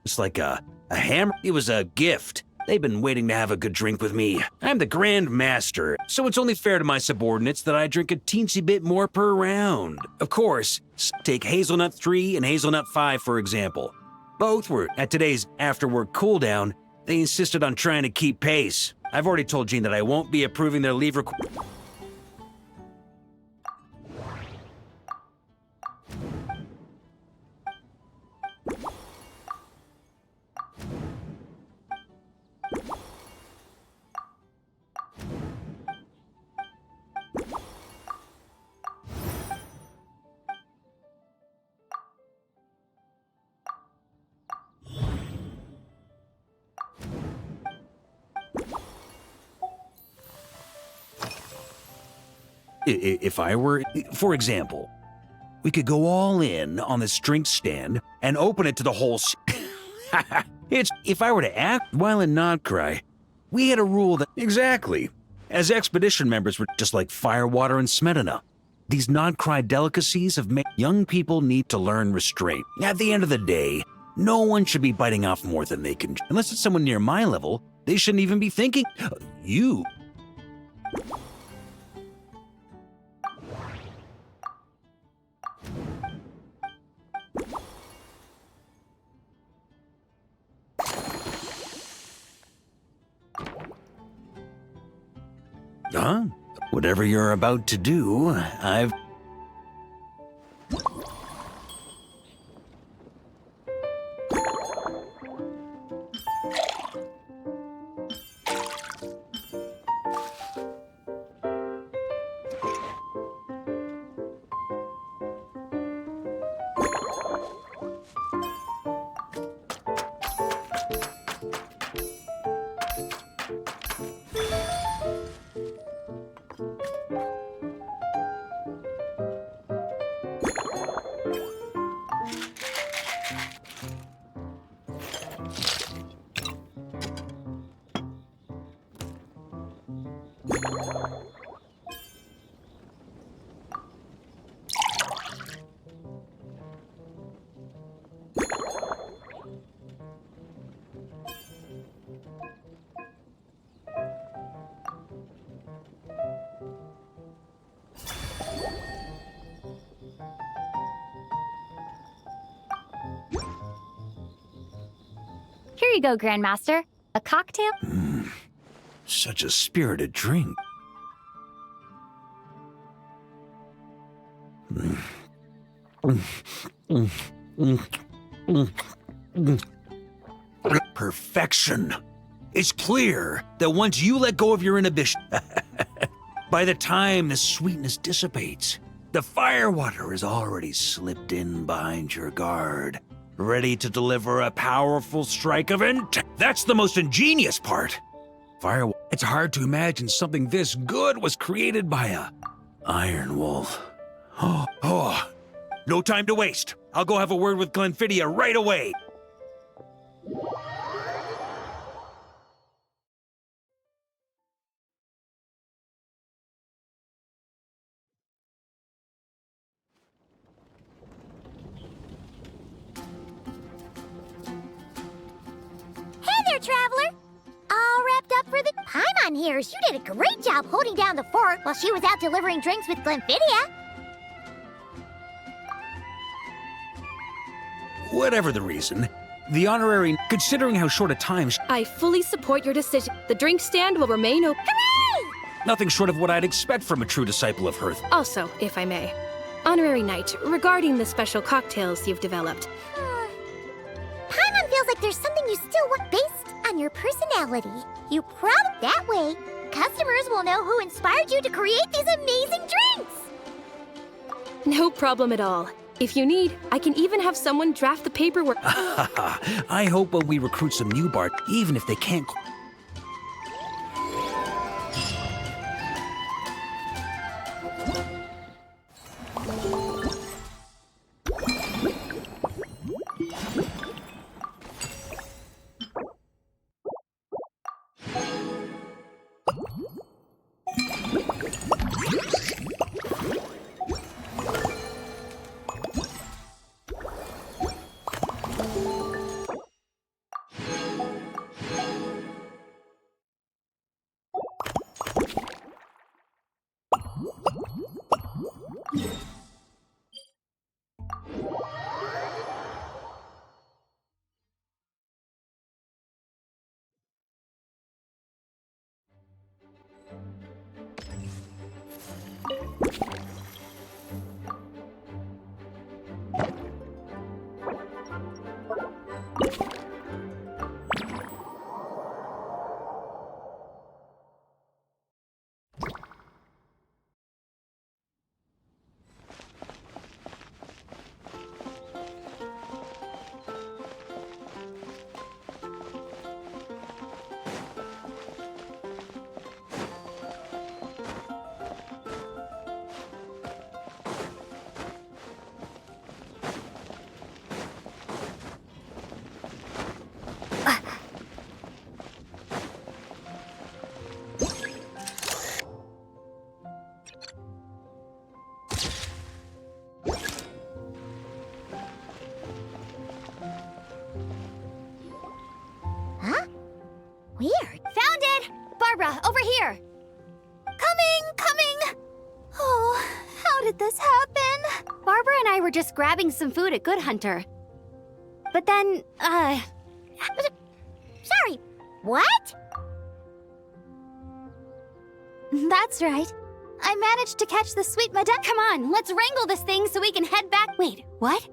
S10: It's like a hammer. It was a gift. They've been waiting to have a good drink with me. I'm the Grand Master, so it's only fair to my subordinates that I drink a teensy bit more per round. Of course, take Hazelnut 3 and Hazelnut 5, for example. Both were at today's after-work cooldown. They insisted on trying to keep pace. I've already told Jean that I won't be approving their leave request. If I were, for example, we could go all in on this drink stand and open it to the whole if I were to act while in Nodcry, we had a rule that— Exactly. As expedition members, we're just like Firewater and Smedina. These Nodcry delicacies have made young people need to learn restraint. At the end of the day, no one should be biting off more than they can. Unless it's someone near my level, they shouldn't even be thinking. You. Huh? Whatever you're about to do, I've...
S7: Here you go, Grandmaster. A cocktail?
S10: Such a spirited drink. Perfection. It's clear that once you let go of your inhibition, by the time the sweetness dissipates, the firewater is already slipped in behind your guard, ready to deliver a powerful strike of That's the most ingenious part. It's hard to imagine something this good was created by a Iron Wolf. Oh, no time to waste. I'll go have a word with Glenfidia right away.
S5: Hey there, Traveler! All wrapped up for the... Paimon hears you did a great job holding down the fort while she was out delivering drinks with Glenfidia.
S10: Whatever the reason, the honorary... Considering how short a time...
S4: I fully support your decision. The drink stand will remain open.
S10: Nothing short of what I'd expect from a true disciple of Hearth.
S4: Also, if I may, Honorary Knight, regarding the special cocktails you've developed.
S5: Paimon feels like there's something you still want based on your personality. You prompt that way. Customers will know who inspired you to create these amazing drinks.
S4: No problem at all. If you need, I can even have someone draft the paperwork.
S10: I hope when we recruit some new bard, even if they can't...
S5: Weird. Found it! Barbara, over here! Coming! Oh, how did this happen?
S7: Barbara and I were just grabbing some food at Good Hunter. But then,
S5: Sorry, what? That's right. I managed to catch the sweet madame. Come on, let's wrangle this thing so we can head back. Wait, what?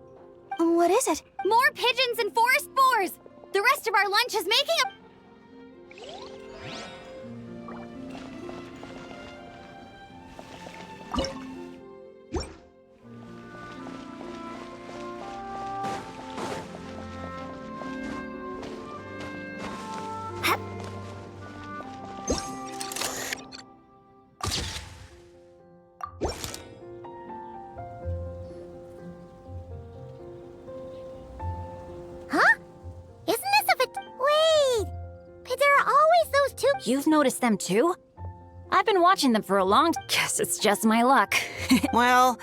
S5: What is it? More pigeons and forest boars! The rest of our lunch is making a...
S7: You've noticed them too? I've been watching them for a long time. Guess it's just my luck.
S11: Well,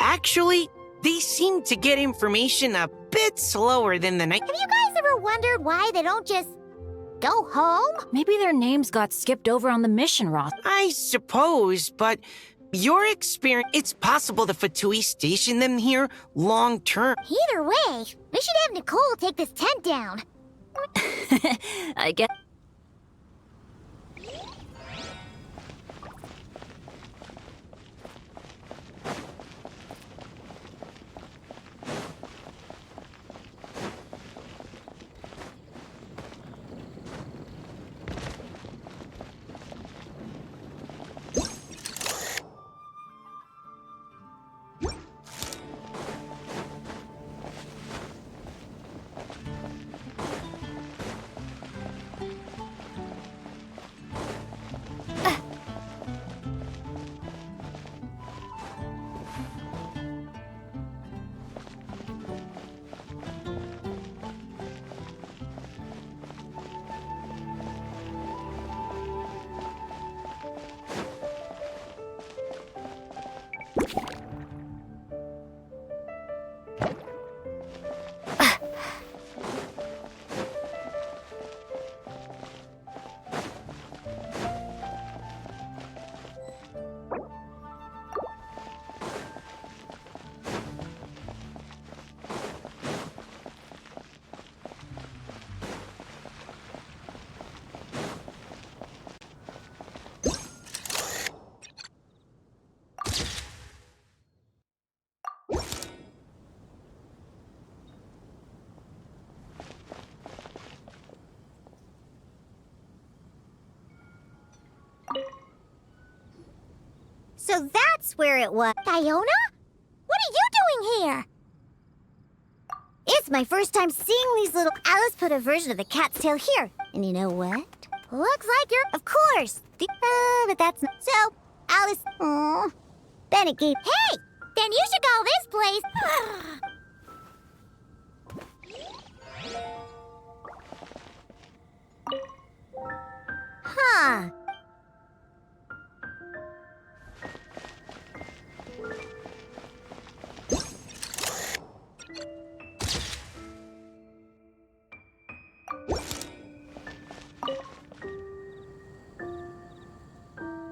S11: actually, they seem to get information a bit slower than the night.
S5: Have you guys ever wondered why they don't just go home?
S7: Maybe their names got skipped over on the mission roster.
S11: I suppose, but your experience, it's possible the Fatui stationed them here long term.
S5: Either way, we should have Nicole take this tent down.
S7: I guess.
S5: So that's where it was. Fiona? What are you doing here? It's my first time seeing these little... Alice put a version of the cat's tail here. And you know what? Looks like you're... Of course. But that's not... So, Alice... Bennett gave... Hey! Then you should call this place... Huh.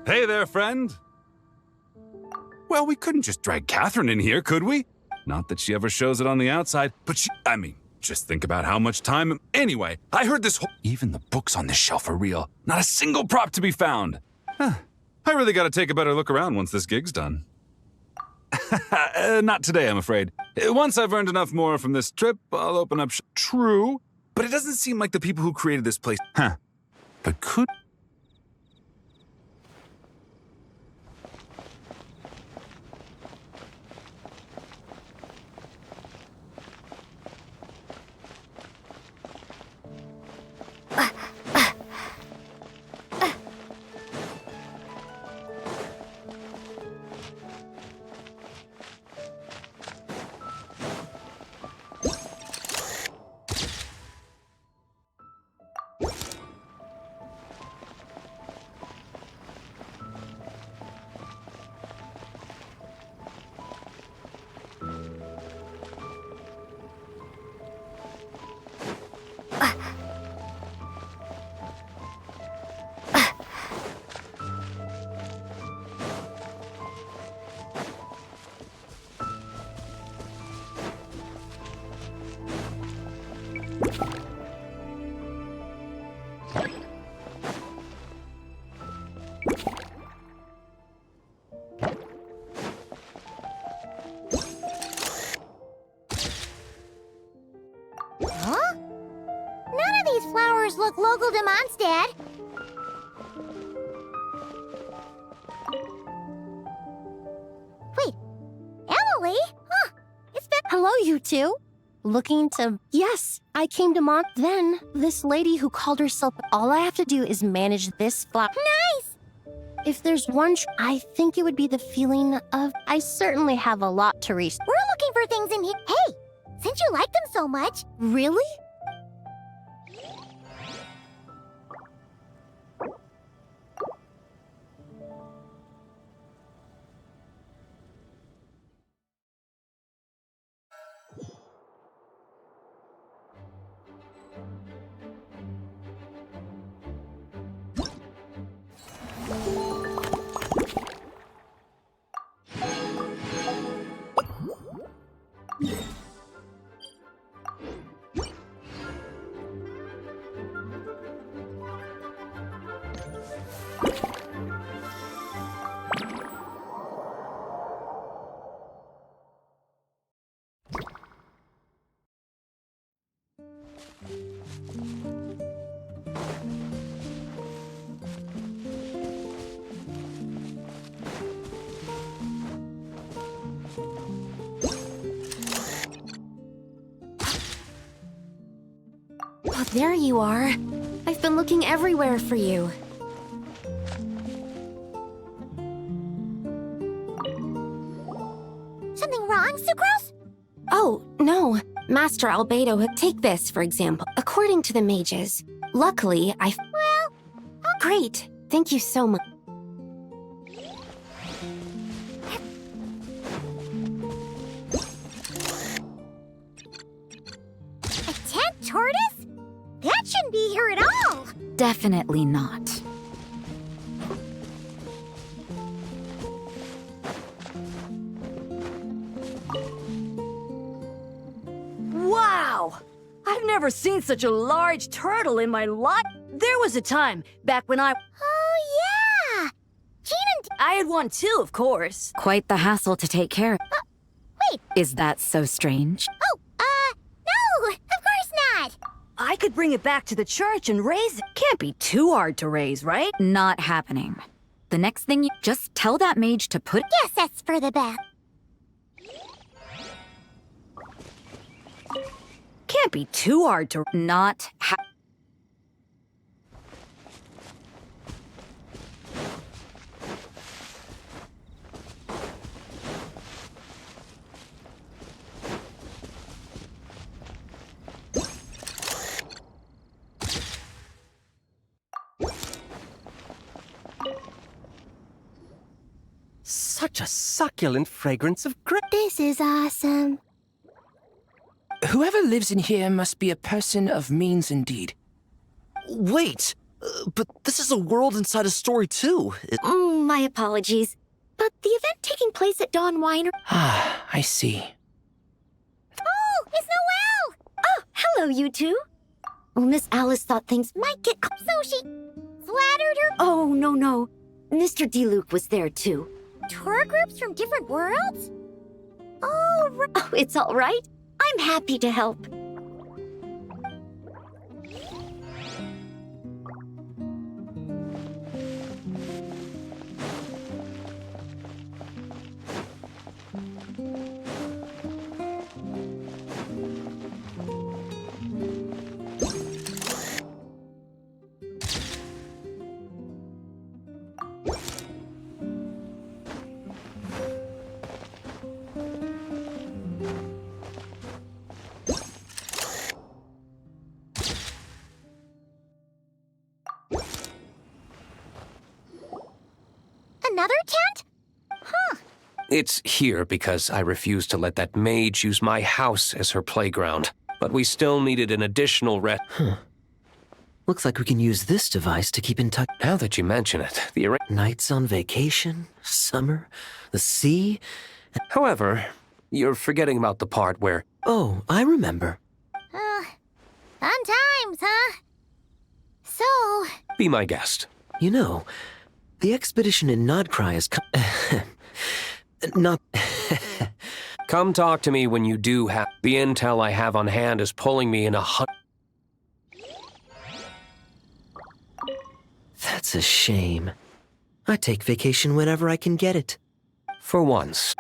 S12: Hey there, friend. Well, we couldn't just drag Catherine in here, could we? Not that she ever shows it on the outside, but I mean, just think about how much time... Anyway, I heard this whole... Even the books on this shelf are real. Not a single prop to be found. Huh. I really gotta take a better look around once this gig's done. Not today, I'm afraid. Once I've earned enough more from this trip, I'll open up... True, but it doesn't seem like the people who created this place... Huh. But could...
S5: look local to Mondstadt. Wait, Emily? Huh, it's been—
S8: Hello, you two. Looking to... Yes, I came to Then, this lady who called herself... All I have to do is manage this flower.
S5: Nice!
S8: If there's one, I think it would be the feeling of... I certainly have a lot to reach.
S5: We're looking for things in here. Hey, since you like them so much—
S8: Really?
S9: Oh, there you are. I've been looking everywhere for you.
S5: Something wrong, Sucrose?
S9: Oh, no. Master Albedo, take this, for example. According to the mages, luckily,
S5: Well,
S9: Great. Thank you so much.
S5: a tent tortoise? That shouldn't be here at all.
S9: Definitely not.
S13: Wow! I've never seen such a large turtle in my life. There was a time back when
S5: Oh, yeah! Gene and—
S13: I had one too, of course.
S9: Quite the hassle to take care of.
S5: wait.
S9: Is that so strange?
S5: Oh, no! Of course not!
S13: I could bring it back to the church and raise it. Can't be too hard to raise, right?
S9: Not happening. The next thing you just tell that mage to put.
S5: Guess that's for the best.
S13: Can't be too hard to.
S9: Not
S14: Such a succulent fragrance of
S5: This is awesome.
S1: Whoever lives in here must be a person of means indeed.
S14: Wait, but this is a world inside a story too.
S9: My apologies. But the event taking place at Dawn Winery.
S1: Ah, I see.
S5: Oh, it's Noelle!
S9: Oh, hello, you two. Well, Miss Alice thought things might get.
S5: So she flattered her
S9: Oh, no. Mr. DeLuke was there too.
S5: tour groups from different worlds? Oh,
S9: Oh, it's all right. I'm happy to help.
S5: another tent? Huh.
S14: It's here because I refused to let that mage use my house as her playground. But we still needed an additional
S15: Looks like we can use this device to keep in touch.
S14: Now that you mention it,
S15: Nights on vacation, summer, the sea.
S14: However, you're forgetting about the part where...
S15: Oh, I remember.
S5: Fun times, huh? So,
S14: Be my guest.
S15: You know, the expedition in Nodcry is not...
S14: Come talk to me when you do have... The intel I have on hand is pulling me in
S15: That's a shame. I take vacation whenever I can get it.
S14: For once.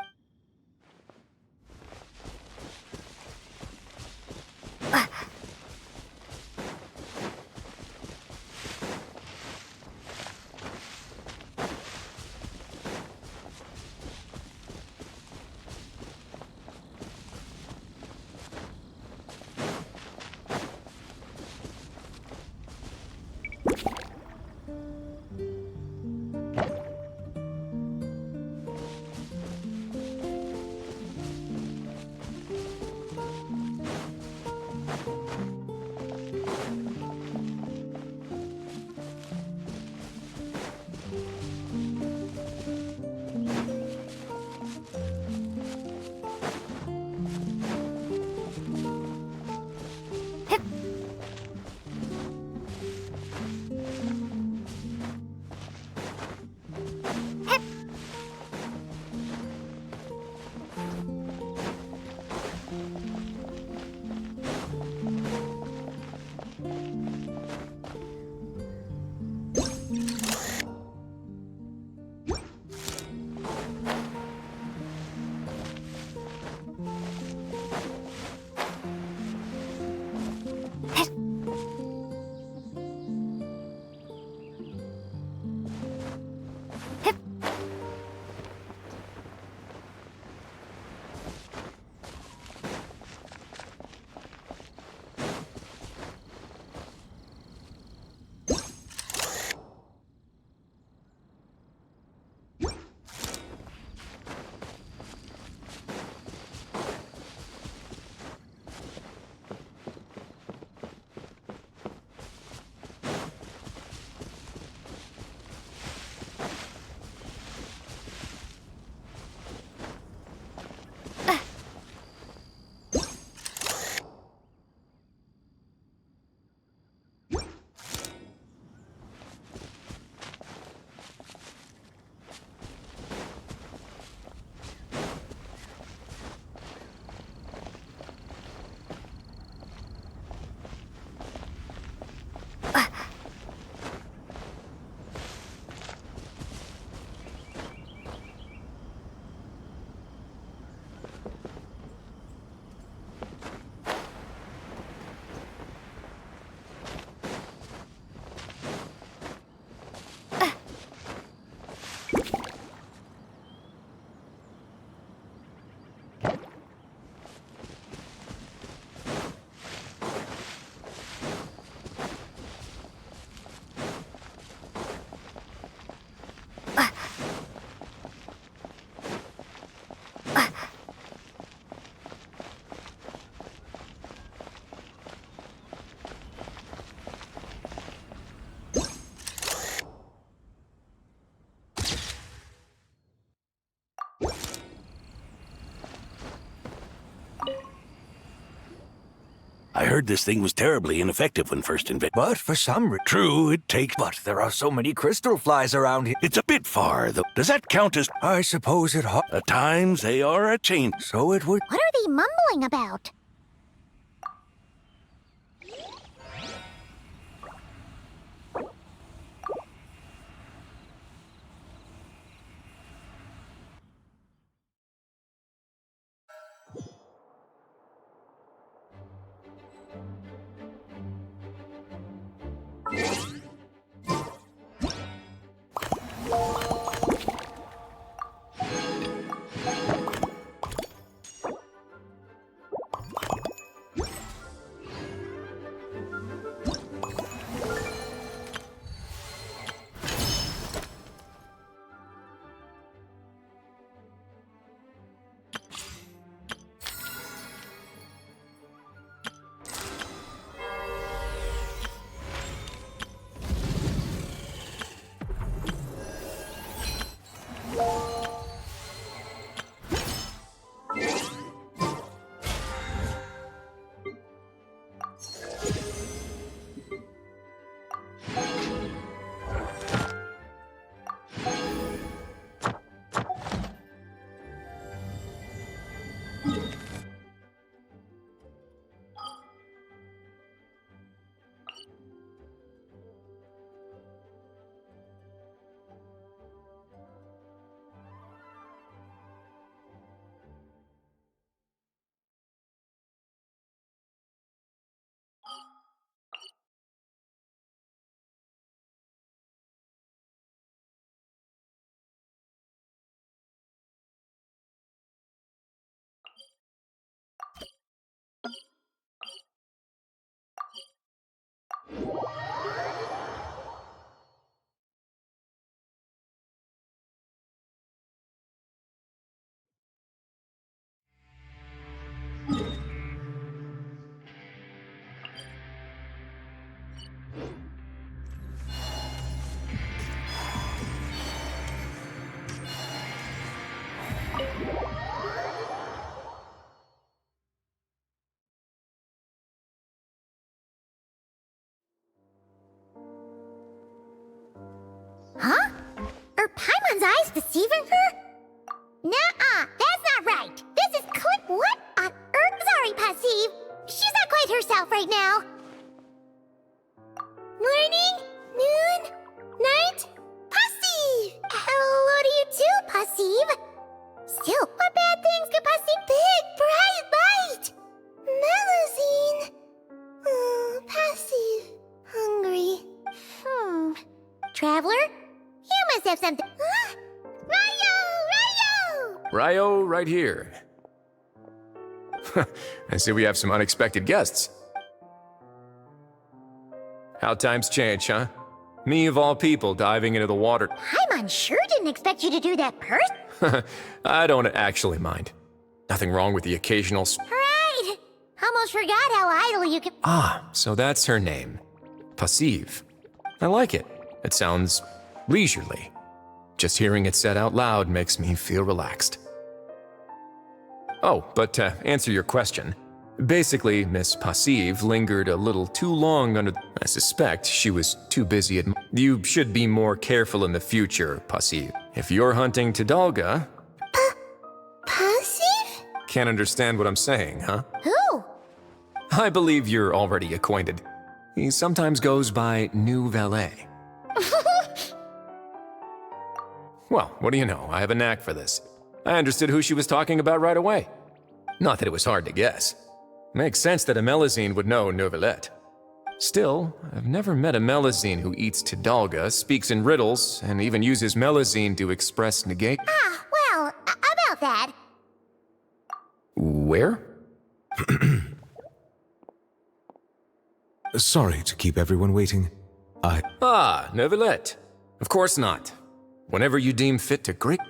S16: I heard this thing was terribly ineffective when first invented.
S17: But for some reason...
S16: True, it takes...
S17: But there are so many crystal flies around here.
S16: It's a bit far, though. Does that count as...
S17: I suppose it...
S16: At times, they are a chain.
S17: So it would...
S5: What are they mumbling about? Huh? Are Paimon's eyes deceiving her? Nuh-uh, that's not right. This is what on earth? Sorry, Passive. She's not quite herself right now. Morning, noon, night, Passive. Hello to you too, Passive. Still, what bad things could Passive? Big, bright light. Melusine. Passive. Hungry. Traveler? You must have something. Huh? Ryo!
S18: Ryo, right here. I see we have some unexpected guests. How times change, huh? Me of all people diving into the water.
S5: Paimon sure didn't expect you to do that first.
S18: I don't actually mind. Nothing wrong with the occasional
S5: Right! Almost forgot how idle you can.
S18: Ah, so that's her name. Passive. I like it. It sounds leisurely. Just hearing it said out loud makes me feel relaxed. Oh, but to answer your question, basically, Miss Passive lingered a little too long under. I suspect she was too busy at. You should be more careful in the future, Passive. If you're hunting Tidalga.
S5: Passive?
S18: Can't understand what I'm saying, huh?
S5: Who?
S18: I believe you're already acquainted. He sometimes goes by New Valet. Well, what do you know? I have a knack for this. I understood who she was talking about right away. Not that it was hard to guess. Makes sense that a Melusine would know Neuvillette. Still, I've never met a Melusine who eats Tidalga, speaks in riddles, and even uses Melusine to express negate.
S5: Ah, well, about that.
S18: Where?
S19: Sorry to keep everyone waiting.
S18: Ah, Neuvillette. Of course not. Whenever you deem fit to greet.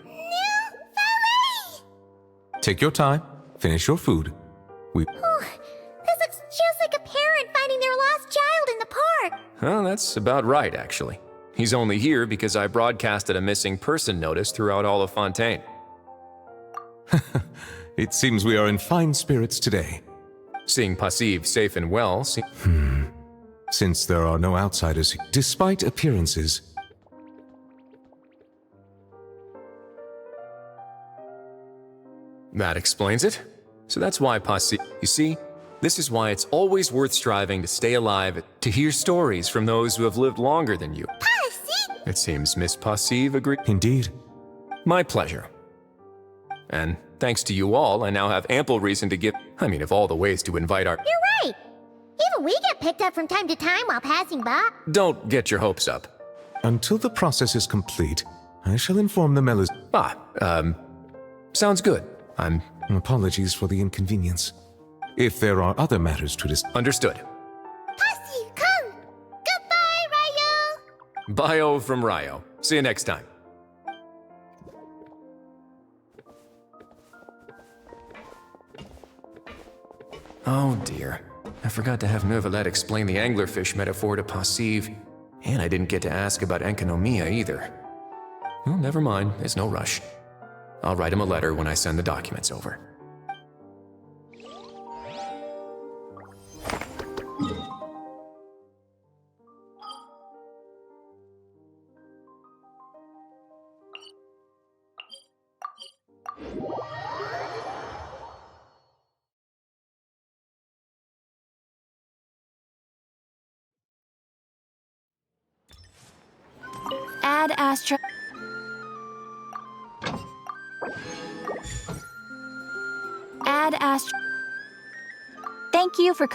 S19: Take your time. Finish your food.
S5: This looks just like a parent finding their lost child in the park.
S18: Well, that's about right, actually. He's only here because I broadcasted a missing person notice throughout all of Fontaine.
S19: It seems we are in fine spirits today.
S18: Seeing Passive safe and well.
S19: Since there are no outsiders, despite appearances.
S18: That explains it. So that's why Passive. You see, this is why it's always worth striving to stay alive, to hear stories from those who have lived longer than you.
S5: Passive?
S18: It seems Miss Passive agreed.
S19: Indeed.
S18: My pleasure. And thanks to you all, I now have ample reason to give. I mean, of all the ways to invite our.
S5: You're right. Even we get picked up from time to time while passing by.
S18: Don't get your hopes up.
S19: Until the process is complete, I shall inform the Melis.
S18: Sounds good.
S19: Apologies for the inconvenience. If there are other matters to discuss.
S18: Understood.
S5: Passive, come! Goodbye, Ryo!
S18: Bio from Ryo. See you next time. Oh dear. I forgot to have Neuvillette explain the anglerfish metaphor to Passive, and I didn't get to ask about enconomia either. Well, never mind. There's no rush. I'll write him a letter when I send the documents over.
S7: Add Astra. Add Astra. Thank you for